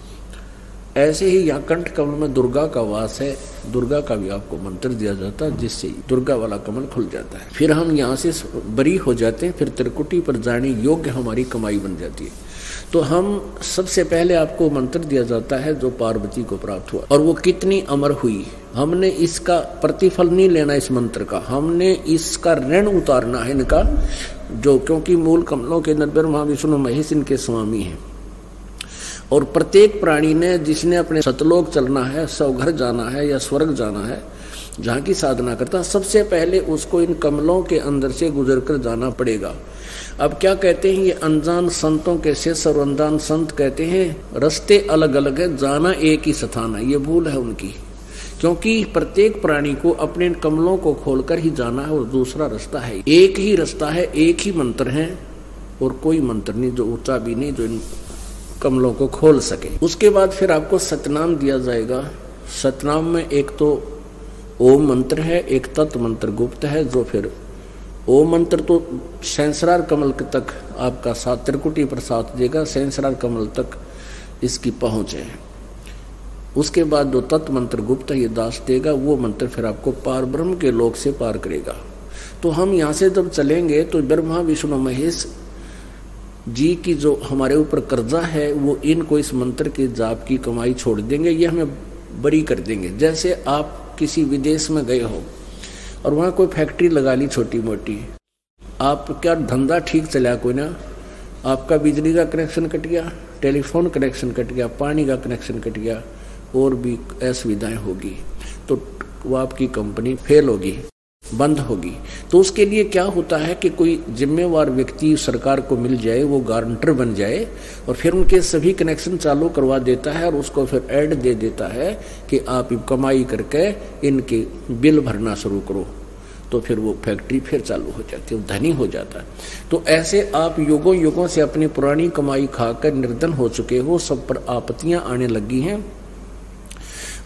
ऐसे ही यहाँ कंठ कमल में दुर्गा का वास है, दुर्गा का भी आपको मंत्र दिया जाता है, जिससे दुर्गा वाला कमल खुल जाता है। फिर हम यहाँ से बरी हो जाते हैं, फिर त्रिकुटी पर जाने योग्य हमारी कमाई बन जाती है। तो हम सबसे पहले आपको मंत्र दिया जाता है जो पार्वती को प्राप्त हुआ, और वो कितनी अमर हुई। हमने इसका प्रतिफल नहीं लेना इस मंत्र का, हमने इसका ऋण उतारना है इनका, जो क्योंकि मूल कमलों के ब्रह्मा विष्णु महेश इनके स्वामी हैं। और प्रत्येक प्राणी ने, जिसने अपने सतलोक चलना है, स्वघर जाना है या स्वर्ग जाना है, जहाँ की साधना करता, सबसे पहले उसको इन कमलों के अंदर से गुजर कर जाना पड़ेगा। अब क्या कहते हैं ये अनजान संतों के शिष्य और अनजान संत कहते हैं रास्ते अलग अलग है, जाना एक ही स्थान है। ये भूल है उनकी, क्योंकि प्रत्येक प्राणी को अपने कमलों को खोलकर ही जाना है और दूसरा रास्ता है, एक ही रास्ता है, एक ही मंत्र है और कोई मंत्र नहीं जो ऊंचा भी नहीं जो इन कमलों को खोल सके। उसके बाद फिर आपको सतनाम दिया जाएगा। सतनाम में एक तो ओम मंत्र है, एक तत्व मंत्र गुप्त है, जो फिर ओम मंत्र तो सहस्रार कमल तक आपका सात त्रिकुटी पर साथ देगा, सहस्रार कमल तक इसकी पहुंच है। उसके बाद जो तत्व मंत्र गुप्त है ये दास देगा, वो मंत्र फिर आपको पार ब्रह्म के लोक से पार करेगा। तो हम यहाँ से जब चलेंगे तो ब्रह्मा विष्णु महेश जी की जो हमारे ऊपर कर्जा है वो इनको इस मंत्र के जाप की कमाई छोड़ देंगे, ये हमें बरी कर देंगे। जैसे आप किसी विदेश में गए हो और वहाँ कोई फैक्ट्री लगा ली छोटी मोटी, आप क्या धंधा ठीक चला कोई ना, आपका बिजली का कनेक्शन कट गया, टेलीफोन कनेक्शन कट गया, पानी का कनेक्शन कट गया, और भी असुविधाएं होगी, तो वो आपकी कंपनी फेल होगी, बंद होगी। तो उसके लिए क्या होता है कि कोई जिम्मेवार व्यक्ति सरकार को मिल जाए, वो गारंटर बन जाए और फिर उनके सभी कनेक्शन चालू करवा देता है और उसको फिर ऐड दे देता है कि आप कमाई करके इनके बिल भरना शुरू करो, तो फिर वो फैक्ट्री फिर चालू हो जाती है, धनी हो जाता है। तो ऐसे आप युगों युगों से अपनी पुरानी कमाई खाकर निर्धन हो चुके हो, सब पर आपत्तियां आने लगी हैं,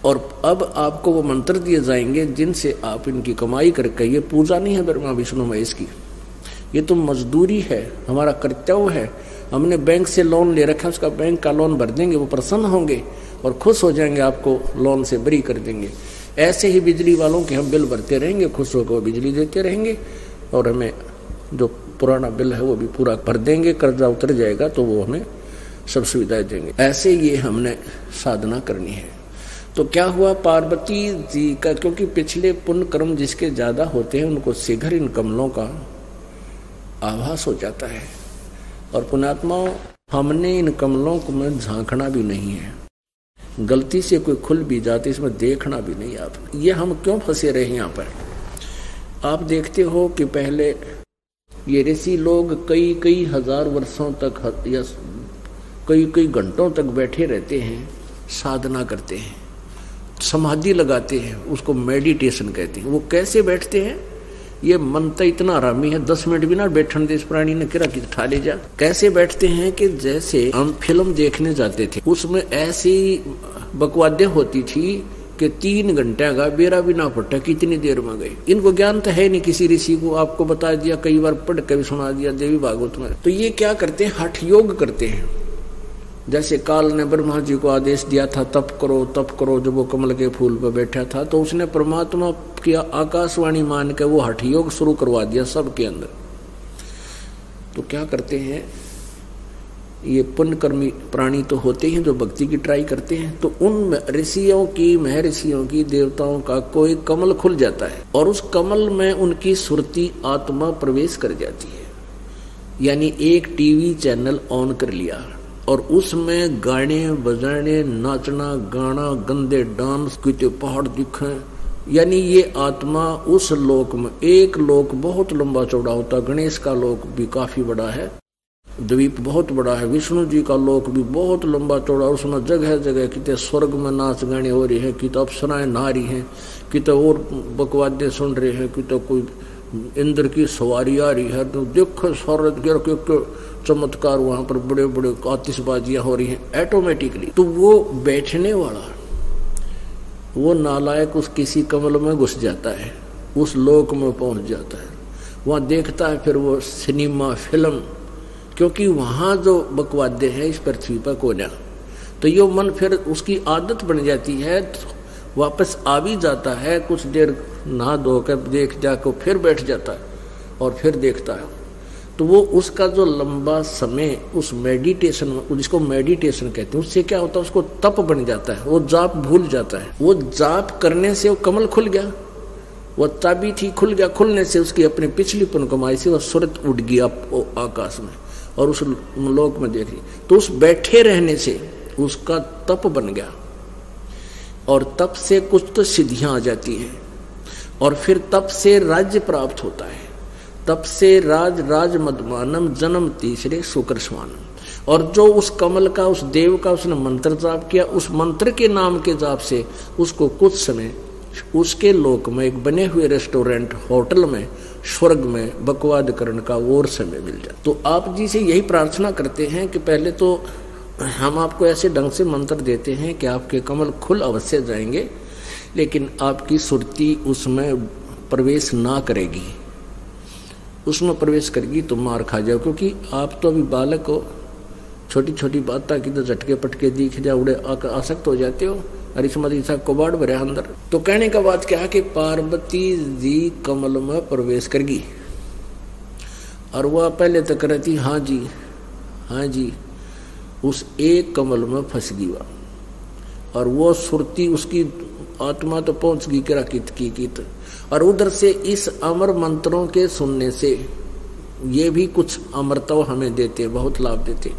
और अब आपको वो मंत्र दिए जाएंगे जिनसे आप इनकी कमाई करके, ये पूजा नहीं है ब्रह्मा विष्णु महेश की, ये तो मजदूरी है, हमारा कर्तव्य है। हमने बैंक से लोन ले रखा है, उसका बैंक का लोन भर देंगे, वो प्रसन्न होंगे और खुश हो जाएंगे, आपको लोन से बरी कर देंगे। ऐसे ही बिजली वालों के हम बिल भरते रहेंगे, खुश होकर बिजली देते रहेंगे और हमें जो पुराना बिल है वो भी पूरा भर देंगे, कर्जा उतर जाएगा तो वो हमें सब सुविधाएं देंगे। ऐसे ये हमने साधना करनी है। तो क्या हुआ, पार्वती जी का, क्योंकि पिछले पुण्य कर्म जिसके ज्यादा होते हैं उनको शीघ्र इन कमलों का आभास हो जाता है, और पुण्यात्माओं हमने इन कमलों को में झांकना भी नहीं है, गलती से कोई खुल भी जाते इसमें देखना भी नहीं। आप ये हम क्यों फंसे रहे हैं यहाँ पर? आप देखते हो कि पहले ये ऋषि लोग कई कई हजार वर्षों तक या कई कई घंटों तक बैठे रहते हैं, साधना करते हैं, समाधि लगाते हैं, उसको मेडिटेशन कहते हैं। वो कैसे बैठते हैं? ये मन तो इतना आरामी है, 10 मिनट भी ना बैठने दे इस प्राणी ने, किरा की ठा ले जा। कैसे बैठते हैं कि जैसे हम फिल्म देखने जाते थे, उसमें ऐसी बकवादें होती थी कि 3 घंटे का बेरा भी ना पट्टा कितनी देर में गए। इनको ज्ञान तो है नहीं, किसी ऋषि को आपको बता दिया, कई बार पढ़ के भी सुना दिया देवी भागवत में। तो ये क्या करते हैं, हठ योग करते हैं। जैसे काल ने ब्रह्मा जी को आदेश दिया था तप करो तप करो, जब वो कमल के फूल पर बैठा था तो उसने परमात्मा की आकाशवाणी मान के वो हठ योग शुरू करवा दिया सबके अंदर। तो क्या करते हैं, ये पुण्यकर्मी प्राणी तो होते हैं जो भक्ति की ट्राई करते हैं, तो उन ऋषियों की, महर्षियों की, देवताओं का कोई कमल खुल जाता है और उस कमल में उनकी सुरती आत्मा प्रवेश कर जाती है। यानी एक टीवी चैनल ऑन कर लिया और उसमें गाने बजाने, नाचना गाना, गंदे डांस, कितने पहाड़ दिखे, यानी ये आत्मा उस लोक में, एक लोक बहुत लंबा चौड़ा होता, गणेश का लोक भी काफी बड़ा है, द्वीप बहुत बड़ा है, विष्णु जी का लोक भी बहुत लंबा चौड़ा, उसमें जगह जगह कितने स्वर्ग में नाच गाने हो रही है, कितने अप्सराएं नहा रही हैं, कितने और बकवादे सुन रहे हैं, कितने कोई इंद्र की सवारी आ रही है, तो देखो सारे चमत्कार, वहां पर बड़े बड़े आतिशबाजियां हो रही हैं ऑटोमेटिकली। तो वो बैठने वाला, वो नालायक उस किसी कमल में घुस जाता है, उस लोक में पहुंच जाता है, वहां देखता है फिर वो सिनेमा फिल्म, क्योंकि वहां जो बकवादे हैं इस पृथ्वी पर कोना, तो ये मन फिर उसकी आदत बन जाती है, वापस आ भी जाता है, कुछ देर नहा धो कर देख जाकर फिर बैठ जाता है और फिर देखता है। तो वो उसका जो लंबा समय उस मेडिटेशन में, जिसको मेडिटेशन कहते हैं, उससे क्या होता है, उसको तप बन जाता है, वो जाप भूल जाता है। वो जाप करने से वो कमल खुल गया, वो चाबी थी खुल गया, खुलने से उसकी अपनी पिछली पुण्य कमाई से वो सुरत उड़ गया आकाश में और उस लोक में देख ली। तो उस बैठे रहने से उसका तप बन गया और तप से कुछ तो सिद्धियां आ जाती हैं और फिर तप से राज्य प्राप्त होता है। तप से राज मदमानम जन्म तीसरे शुक्र स्वानम। और जो उस कमल का, उस देव का उसने मंत्र जाप किया, उस मंत्र के नाम के जाप से उसको कुछ समय उसके लोक में एक बने हुए रेस्टोरेंट, होटल में, स्वर्ग में बकवाद करने का और समय मिल जाए। तो आप जी से यही प्रार्थना करते हैं कि पहले तो हम आपको ऐसे ढंग से मंत्र देते हैं कि आपके कमल खुल अवश्य जाएंगे, लेकिन आपकी सुरती उसमें प्रवेश ना करेगी, उसमें प्रवेश करेगी तो मार खा जाओ, क्योंकि आप तो अभी बालक हो, छोटी छोटी बातें की तो झटके पटके दिख जा उड़े आसक्त हो जाते हो, अरिश्मती सा कबाड़ भरे अंदर। तो कहने का बात क्या है कि पार्वती जी कमल में प्रवेश करेगी और वह पहले तो करती हाँ जी हाँ जी, उस एक कमल में फंस गई वह, और वो सुरती उसकी आत्मा तो पहुंच गई किरा कित, और उधर से इस अमर मंत्रों के सुनने से ये भी कुछ अमरता हमें देते, बहुत लाभ देते।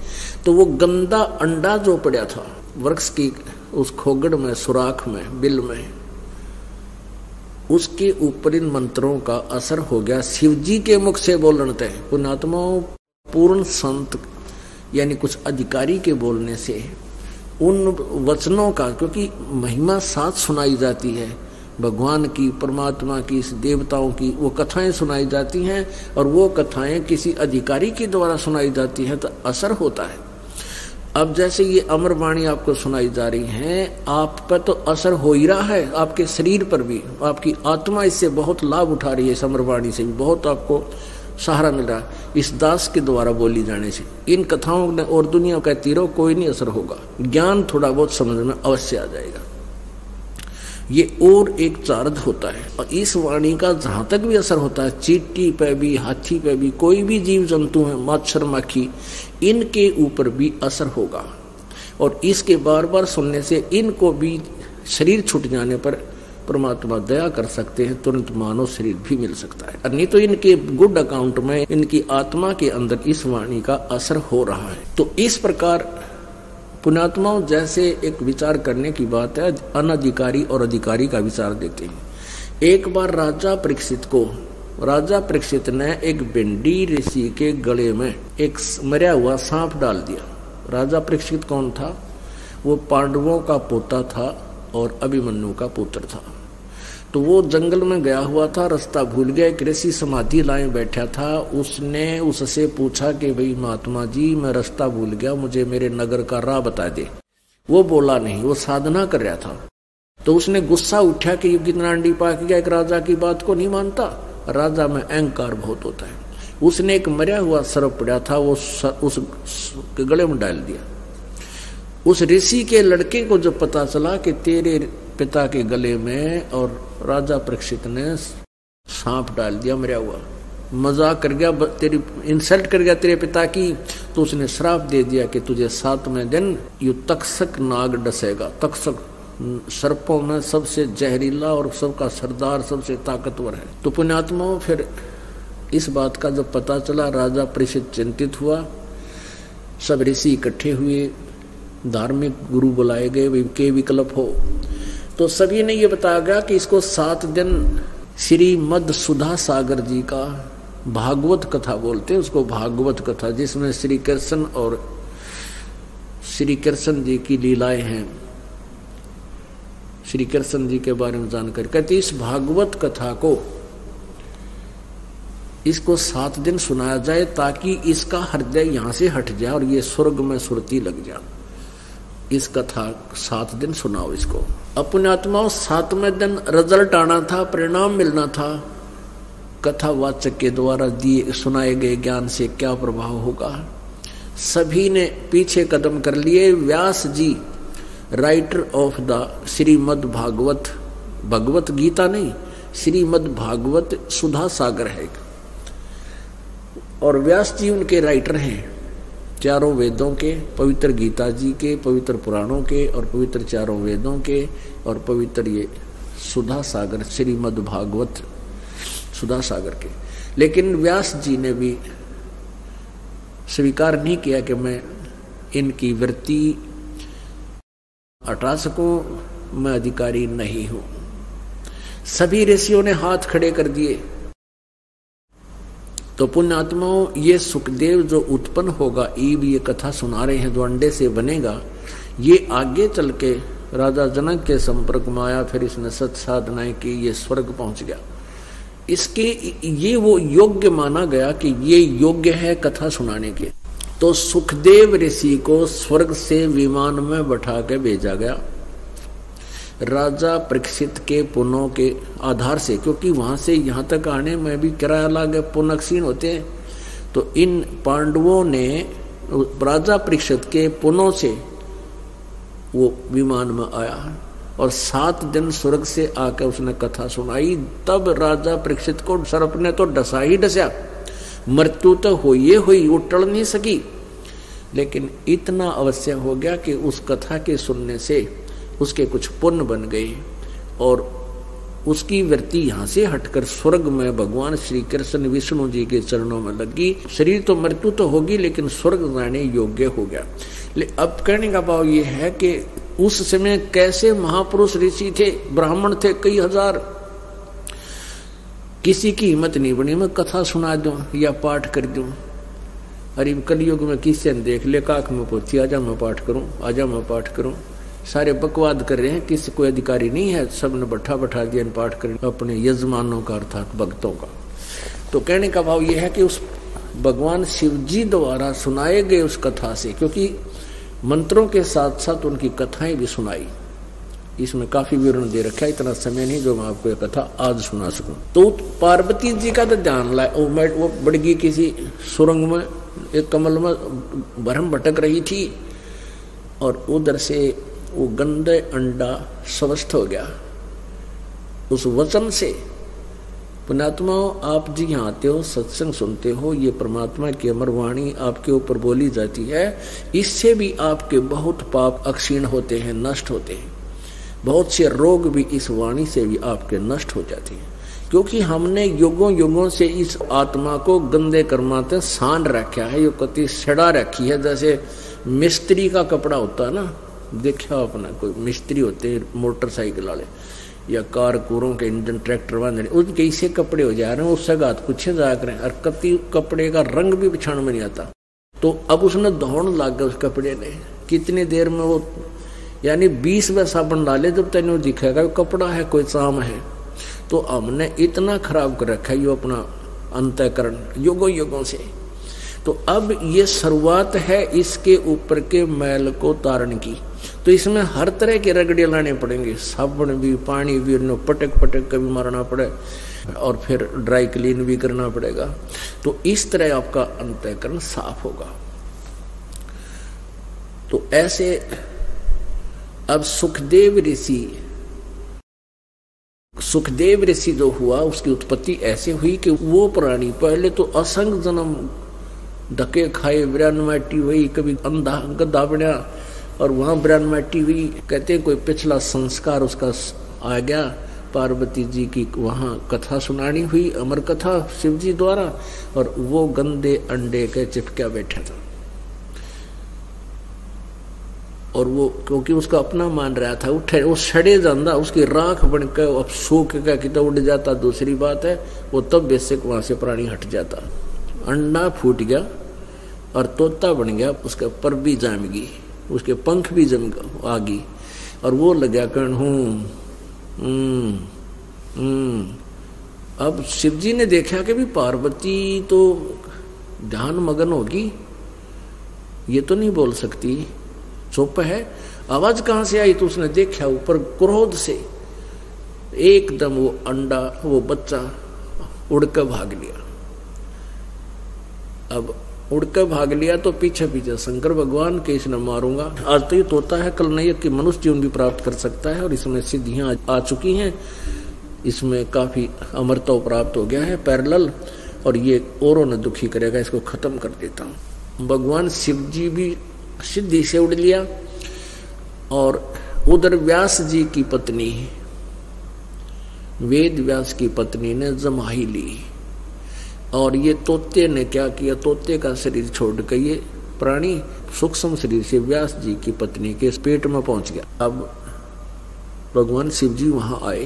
तो वो गंदा अंडा जो पड़ा था वृक्ष की उस खोगड़ में, सुराख में, बिल में, उसके ऊपर इन मंत्रों का असर हो गया। शिव जी के मुख से बोलने तय पुण्यात्माओं, पूर्ण संत यानी कुछ अधिकारी के बोलने से उन वचनों का, क्योंकि महिमा साथ सुनाई जाती है, भगवान की, परमात्मा की, देवताओं की वो कथाएं सुनाई जाती हैं, और वो कथाएं किसी अधिकारी के द्वारा सुनाई जाती हैं तो असर होता है। अब जैसे ये अमर वाणी आपको सुनाई जा रही है, आप पर तो असर हो ही रहा है, आपके शरीर पर भी, आपकी आत्मा इससे बहुत लाभ उठा रही है, इस अमर वाणी से भी बहुत आपको सहारा मिल रहा है इस दास के द्वारा बोली जाने से। इन कथाओं ने और दुनिया कहती रहो, कोई नहीं असर होगा, ज्ञान थोड़ा बहुत समझ में अवश्य आ जाएगा। ये और एक चार्ज होता है, और इस वाणी का जहां तक भी असर होता है, चींटी पे भी, हाथी पे भी, कोई भी जीव जंतु है, मच्छर मक्खी, इनके ऊपर भी असर होगा। और इसके बार बार सुनने से इनको भी शरीर छूट जाने पर परमात्मा दया कर सकते हैं, तुरंत मानव शरीर भी मिल सकता है। नहीं तो इनके गुड अकाउंट में, इनकी आत्मा के अंदर इस वाणी का असर हो रहा है। तो इस प्रकार पुण्यात्माओं, जैसे एक विचार करने की बात है, अनधिकारी और अधिकारी का विचार देते हैं। एक बार राजा परीक्षित ने एक भिंडी ऋषि के गले में एक मरा हुआ सांप डाल दिया। राजा परीक्षित कौन था? वो पांडवों का पोता था और अभिमन्यु का पुत्र था। तो वो जंगल में गया हुआ था, रास्ता भूल गया, एक ऋषि समाधि लाए बैठा था। उसने उससे पूछा कि भाई महात्मा जी, मैं रास्ता भूल गया, मुझे मेरे नगर का राह बता दे। वो बोला नहीं, वो साधना कर रहा था। तो उसने गुस्सा उठा कि ये कितना अंडी पाक गया, एक राजा की बात को नहीं मानता। राजा में अहंकार बहुत होता है। उसने एक मरा हुआ सर्प पड़ा था, वो उस गले में डाल दिया। उस ऋषि के लड़के को जब पता चला कि तेरे पिता के गले में और राजा परीक्षित ने सांप डाल दिया मरा हुआ, मजाक कर गया, तेरी इंसल्ट कर गया तेरे पिता की, तो उसने श्राप दे दिया कि तुझे 7वें दिन यू तक्षक नाग डसेगा। तक्षक सर्पों में सबसे जहरीला और सबका सरदार, सबसे ताकतवर है। तो पुण्यात्माओं, फिर इस बात का जब पता चला, राजा परीक्षित चिंतित हुआ। सब ऋषि इकट्ठे हुए, धार्मिक गुरु बुलाए गए के विकल्प हो। तो सभी ने ये बताया गया कि इसको 7 दिन श्रीमद सुधा सागर जी का भागवत कथा बोलते हैं, उसको भागवत कथा, जिसमें श्री कृष्ण और श्री कृष्ण जी की लीलाएं हैं, श्री कृष्ण जी के बारे में जानकारी। कहते इस भागवत कथा को, इसको 7 दिन सुनाया जाए ताकि इसका हृदय यहां से हट जाए और ये स्वर्ग में सुरती लग जाए। इस कथा 7 दिन सुनाओ इसको। अपने आत्माओं, 7वें दिन रिजल्ट आना था, परिणाम मिलना था। कथावाचक के द्वारा दिए सुनाए गए ज्ञान से क्या प्रभाव होगा। सभी ने पीछे कदम कर लिए। Vyas ji, writer of the Shrimad Bhagavat, Bhagavad Gita नहीं, श्रीमद भागवत सुधा सागर है, और व्यास जी उनके राइटर हैं, चारों वेदों के, पवित्र गीता जी के, पवित्र पुराणों के, और पवित्र चारों वेदों के, और पवित्र ये सुधा सागर श्रीमद भागवत सुधा सागर के। लेकिन व्यास जी ने भी स्वीकार नहीं किया कि मैं इनकी वृत्ति हटा सकूं, मैं अधिकारी नहीं हूं। सभी ऋषियों ने हाथ खड़े कर दिए। तो पुण्यात्माओं, ये सुखदेव जो उत्पन्न होगा, ईब ये कथा सुना रहे हैं, जो अंडे से बनेगा, ये आगे चल के राजा जनक के संपर्क में आया, फिर इसने सत साधनाएं की, ये स्वर्ग पहुंच गया। इसके ये वो योग्य माना गया कि ये योग्य है कथा सुनाने के। तो सुखदेव ऋषि को स्वर्ग से विमान में बैठा के भेजा गया। राजा परीक्षित के पुनों के आधार से, क्योंकि वहां से यहाँ तक आने में भी किराया लागे पुनः क्षीण होते हैं, तो इन पांडवों ने राजा परीक्षित के पुनों से वो विमान में आया और 7 दिन स्वर्ग से आकर उसने कथा सुनाई। तब राजा परीक्षित को सर्प ने तो डसा ही डसा, मृत्यु तो हुई वो टल नहीं सकी, लेकिन इतना अवश्य हो गया कि उस कथा के सुनने से उसके कुछ पुण्य बन गए और उसकी वृत्ति यहाँ से हटकर स्वर्ग में भगवान श्री कृष्ण विष्णु जी के चरणों में लगी। शरीर तो मृत्यु तो होगी लेकिन स्वर्ग जाने योग्य हो गया। अब कहने का भाव ये है कि उस समय कैसे महापुरुष ऋषि थे, ब्राह्मण थे कई हजार, किसी की हिम्मत नहीं बनी मैं कथा सुना दूं या पाठ कर दूं। अरे कलयुग में किसी ने देख ले काक में पहुंची, आजा मैं पाठ करूं, आजा मैं पाठ करूं। सारे बकवाद कर रहे हैं, किसी कोई अधिकारी नहीं है, सबने बैठा दिया पाठ करें अपने यजमानों का अर्थात भक्तों का। तो कहने का भाव यह है कि उस भगवान शिव जी द्वारा सुनाए गए उस कथा से, क्योंकि मंत्रों के साथ साथ उनकी कथाएं भी सुनाई, इसमें काफी विवरण दे रखा है, इतना समय नहीं जो मैं आपको ये कथा आज सुना सकूं। तो पार्वती जी का तो ध्यान लाए, वो बड़गी किसी सुरंग में एक कमल में भरम भटक रही थी और उधर से वो गंदे अंडा स्वस्थ हो गया उस वचन से। पुण्यात्माओं, आप जी यहाँ आते हो, सत्संग सुनते हो, ये परमात्मा की अमर वाणी आपके ऊपर बोली जाती है, इससे भी आपके बहुत पाप अक्षीण होते हैं, नष्ट होते हैं। बहुत से रोग भी इस वाणी से भी आपके नष्ट हो जाते हैं, क्योंकि हमने युगों युगों से इस आत्मा को गंदे कर्माते सान रखा है, ये कति सड़ा रखी है। जैसे मिस्त्री का कपड़ा होता है ना, देखा अपना कोई मिस्त्री होते हैं मोटरसाइकिल वाले या कार कूरों के इंजन ट्रैक्टर वाले, उनके ऐसे कपड़े हो जा रहे हैं, उससे गात कुछ जा करें और कति कपड़े का रंग भी पिछाण में नहीं आता। तो अब उसने दौड़ लग गया उस कपड़े ने, कितनी देर में वो यानी 20 में साबुन डाले जब तक नहीं दिखेगा कपड़ा है कोई चाम है। तो हमने इतना खराब कर रखा है ये अपना अंतःकरण युगों युगों से। तो अब ये शुरुआत है इसके ऊपर के मैल को तारण की। तो इसमें हर तरह के रगड़े लाने पड़ेंगे, साबुन भी, पानी भी, पटक पटक कभी मारना पड़े और फिर ड्राई क्लीन भी करना पड़ेगा। तो इस तरह आपका अंतःकरण साफ होगा। तो ऐसे अब सुखदेव ऋषि जो हुआ उसकी उत्पत्ति ऐसे हुई कि वो प्राणी पहले तो असंग जन्म धक्के खाए, बिरान माटी हुई, कभी अंधा गद्दा बना और वहां बिरान माटी हुई। कहते हैं कोई पिछला संस्कार उसका आ गया, पार्वती जी की वहां कथा सुनानी हुई, अमर कथा शिव जी द्वारा, और वो गंदे अंडे के चिपका बैठा था। और वो क्योंकि उसका अपना मान रहा था, उठे वो सड़े जाता, उसकी राख बनकर अब सूख का कितना उड़ जाता दूसरी बात है, वो तब बेसिक वहां से प्राणी हट जाता। अंडा फूट गया और तोता बन गया, उसके पर भी जाम गई, उसके पंख भी जम आ गई और वो लगा कर अब शिवजी ने देखा कि भी पार्वती तो ध्यान मगन होगी, ये तो नहीं बोल सकती, चुप है, आवाज कहां से आई? तो उसने देखा ऊपर क्रोध से एकदम वो अंडा, वो बच्चा उड़कर भाग लिया। अब उड़कर भाग लिया तो पीछे पीछे शंकर भगवान के इसने मारूंगा। आज तो ये तोता है, कल नहीं कि मनुष्य जीवन भी प्राप्त कर सकता है और इसमें सिद्धियां आ चुकी हैं, इसमें काफी अमरता प्राप्त हो गया है पैरेलल, और ये औरों ने दुखी करेगा, इसको खत्म कर देता हूं। भगवान शिव जी भी सिद्धि से उड़ लिया और उधर व्यास जी की पत्नी, वेद व्यास की पत्नी ने जमाही ली और ये तोते ने क्या किया, तोते का शरीर छोड़ कर ये प्राणी सूक्ष्म शरीर से व्यास जी की पत्नी के पेट में पहुंच गया। अब भगवान शिव जी वहां आए,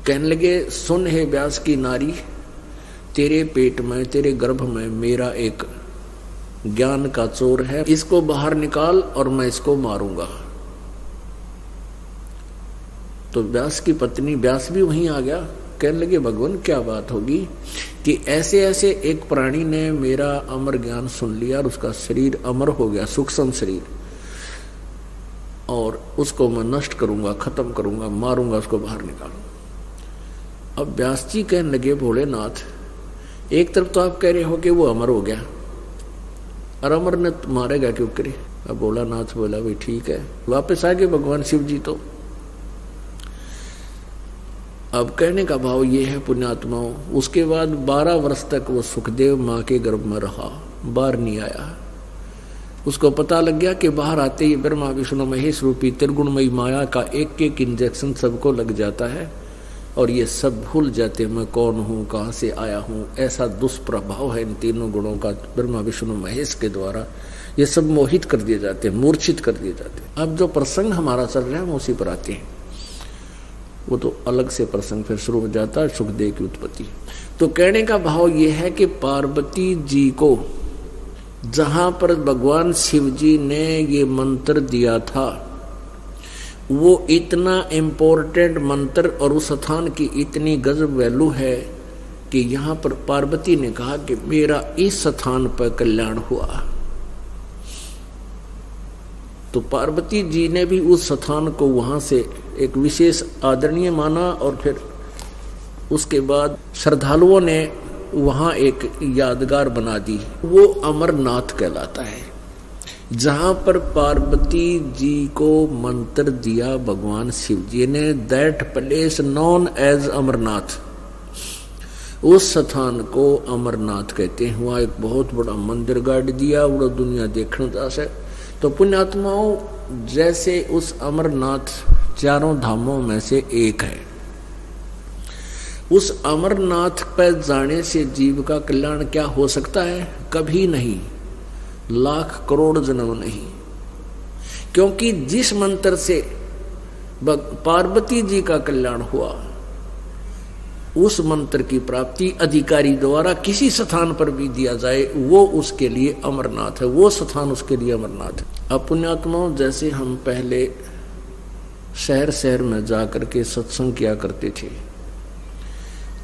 कहने लगे, सुन हे व्यास की नारी, तेरे पेट में, तेरे गर्भ में मेरा एक ज्ञान का चोर है, इसको बाहर निकाल और मैं इसको मारूंगा। तो व्यास की पत्नी व्यास भी वहीं आ गया, कहने लगे, भगवान क्या बात होगी कि ऐसे ऐसे एक प्राणी ने मेरा अमर ज्ञान सुन लिया और उसका शरीर अमर हो गया, सूक्ष्म शरीर, और उसको मैं नष्ट करूंगा, खत्म करूंगा, मारूंगा, उसको बाहर निकालूंगा। अब व्यास जी कहने लगे, भोलेनाथ एक तरफ तो आप कह रहे हो कि वो अमर हो गया, और अमर ने मारेगा क्यों करे? अब भोलानाथ बोला भाई ठीक है, वापस आ गए भगवान शिव जी। तो अब कहने का भाव ये है पुण्यात्माओं, उसके बाद 12 वर्ष तक वो सुखदेव माँ के गर्भ में रहा, बाहर नहीं आया। उसको पता लग गया कि बाहर आते ही ब्रह्मा विष्णु महेश रूपी त्रिगुणमयी माया का एक एक इंजेक्शन सबको लग जाता है और ये सब भूल जाते मैं कौन हूँ, कहाँ से आया हूँ। ऐसा दुष्प्रभाव है इन तीनों गुणों का ब्रह्मा विष्णु महेश के द्वारा, ये सब मोहित कर दिए जाते हैं, मूर्छित कर दिए जाते हैं। अब जो प्रसंग हमारा चल रहा है हम उसी पर आते हैं, वो तो अलग से प्रसंग फिर शुरू हो जाता है, सुखदेव की उत्पत्ति। तो कहने का भाव ये है कि पार्वती जी को जहां पर भगवान शिव जी ने ये मंत्र दिया था वो इतना इम्पोर्टेंट मंत्र और उस स्थान की इतनी गजब वैल्यू है कि यहाँ पर पार्वती ने कहा कि मेरा इस स्थान पर कल्याण हुआ। तो पार्वती जी ने भी उस स्थान को वहां से एक विशेष आदरणीय माना और फिर उसके बाद श्रद्धालुओं ने वहां एक यादगार बना दी, वो अमरनाथ कहलाता है। जहां पर पार्वती जी को मंत्र दिया भगवान शिव जी ने, that place known as Amarnath, उस स्थान को अमरनाथ कहते हैं। वहां एक बहुत बड़ा मंदिर गाड़ दिया, वो दुनिया देखने जा से। तो पुण्यात्माओं जैसे उस अमरनाथ चारों धामों में से एक है, उस अमरनाथ पर जाने से जीव का कल्याण क्या हो सकता है? कभी नहीं, लाख करोड़ जन्म नहीं। क्योंकि जिस मंत्र से पार्वती जी का कल्याण हुआ उस मंत्र की प्राप्ति अधिकारी द्वारा किसी स्थान पर भी दिया जाए वो उसके लिए अमरनाथ है, वो स्थान उसके लिए अमरनाथ है। अब पुण्यात्माओं जैसे हम पहले शहर शहर में जाकर के सत्संग किया करते थे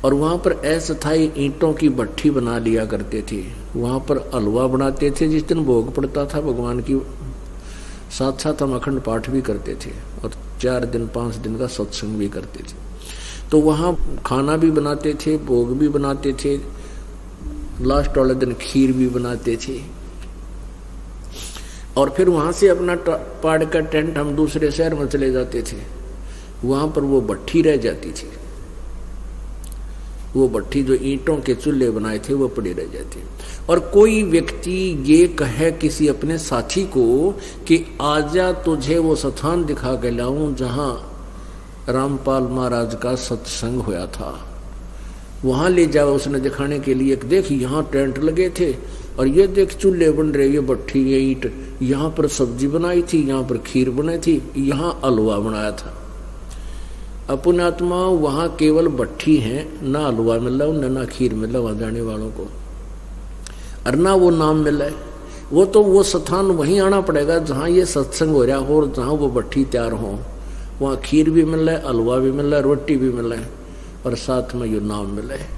और वहां पर अस्थायी ईंटों की भट्ठी बना लिया करते थे, वहां पर हलवा बनाते थे। जिस दिन भोग पड़ता था भगवान की, साथ साथ हम अखंड पाठ भी करते थे और 4 दिन 5 दिन का सत्संग भी करते थे। तो वहां खाना भी बनाते थे, भोग भी बनाते थे, लास्ट वाले दिन खीर भी बनाते थे। और फिर वहां से अपना पाड़ का टेंट हम दूसरे शहर में चले जाते थे, वहां पर वो भट्ठी रह जाती थी। वो भट्ठी जो ईंटों के चूल्हे बनाए थे वो पड़े रह जाते। और कोई व्यक्ति ये कहे किसी अपने साथी को कि आजा तुझे वो स्थान दिखा के लाऊं जहां रामपाल महाराज का सत्संग होया था, वहां ले जाओ उसने दिखाने के लिए, देख यहाँ टेंट लगे थे और ये देख चूल्हे बन रहे, ये भट्ठी, ये ईंट, यहाँ पर सब्जी बनाई थी, यहाँ पर खीर बनाई थी, यहाँ हलवा बनाया था। पुण्यात्मा वहां केवल भट्ठी है, ना हलवा मिल रहा उन्हें, ना खीर मिल रहा वहां जाने वालों को, और ना वो नाम मिल रहा है। वो तो वो स्थान वहीं आना पड़ेगा जहां ये सत्संग हो रहा हो और जहां वो भट्ठी तैयार हो, वहां खीर भी मिल रहा है, हलवा भी मिल रहा है, रोटी भी मिल रहा है और साथ में ये नाम मिल रहा है।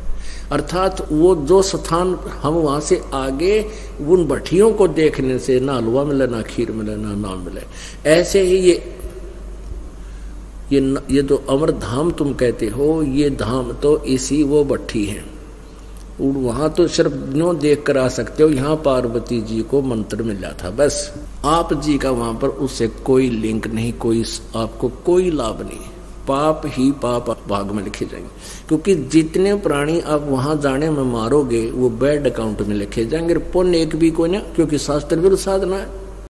अर्थात वो जो स्थान हम वहां से आगे उन भट्टियों को देखने से ना हलवा मिले, ना खीर मिले, ना नाम मिले। ऐसे ही ये जो अमर धाम तुम कहते हो, ये धाम तो इसी वो भट्ठी है। वहां तो सिर्फ नो देख कर आ सकते हो, यहाँ पार्वती जी को मंत्र मिला था बस। आप जी का वहां पर उससे कोई लिंक नहीं, कोई आपको कोई लाभ नहीं, पाप ही पाप भाग में लिखे जाएंगे। क्योंकि जितने प्राणी आप वहां जाने में मारोगे वो बैड अकाउंट में लिखे जाएंगे, पुण्य एक भी कोई ना, क्योंकि शास्त्र विरुद्ध साधना है।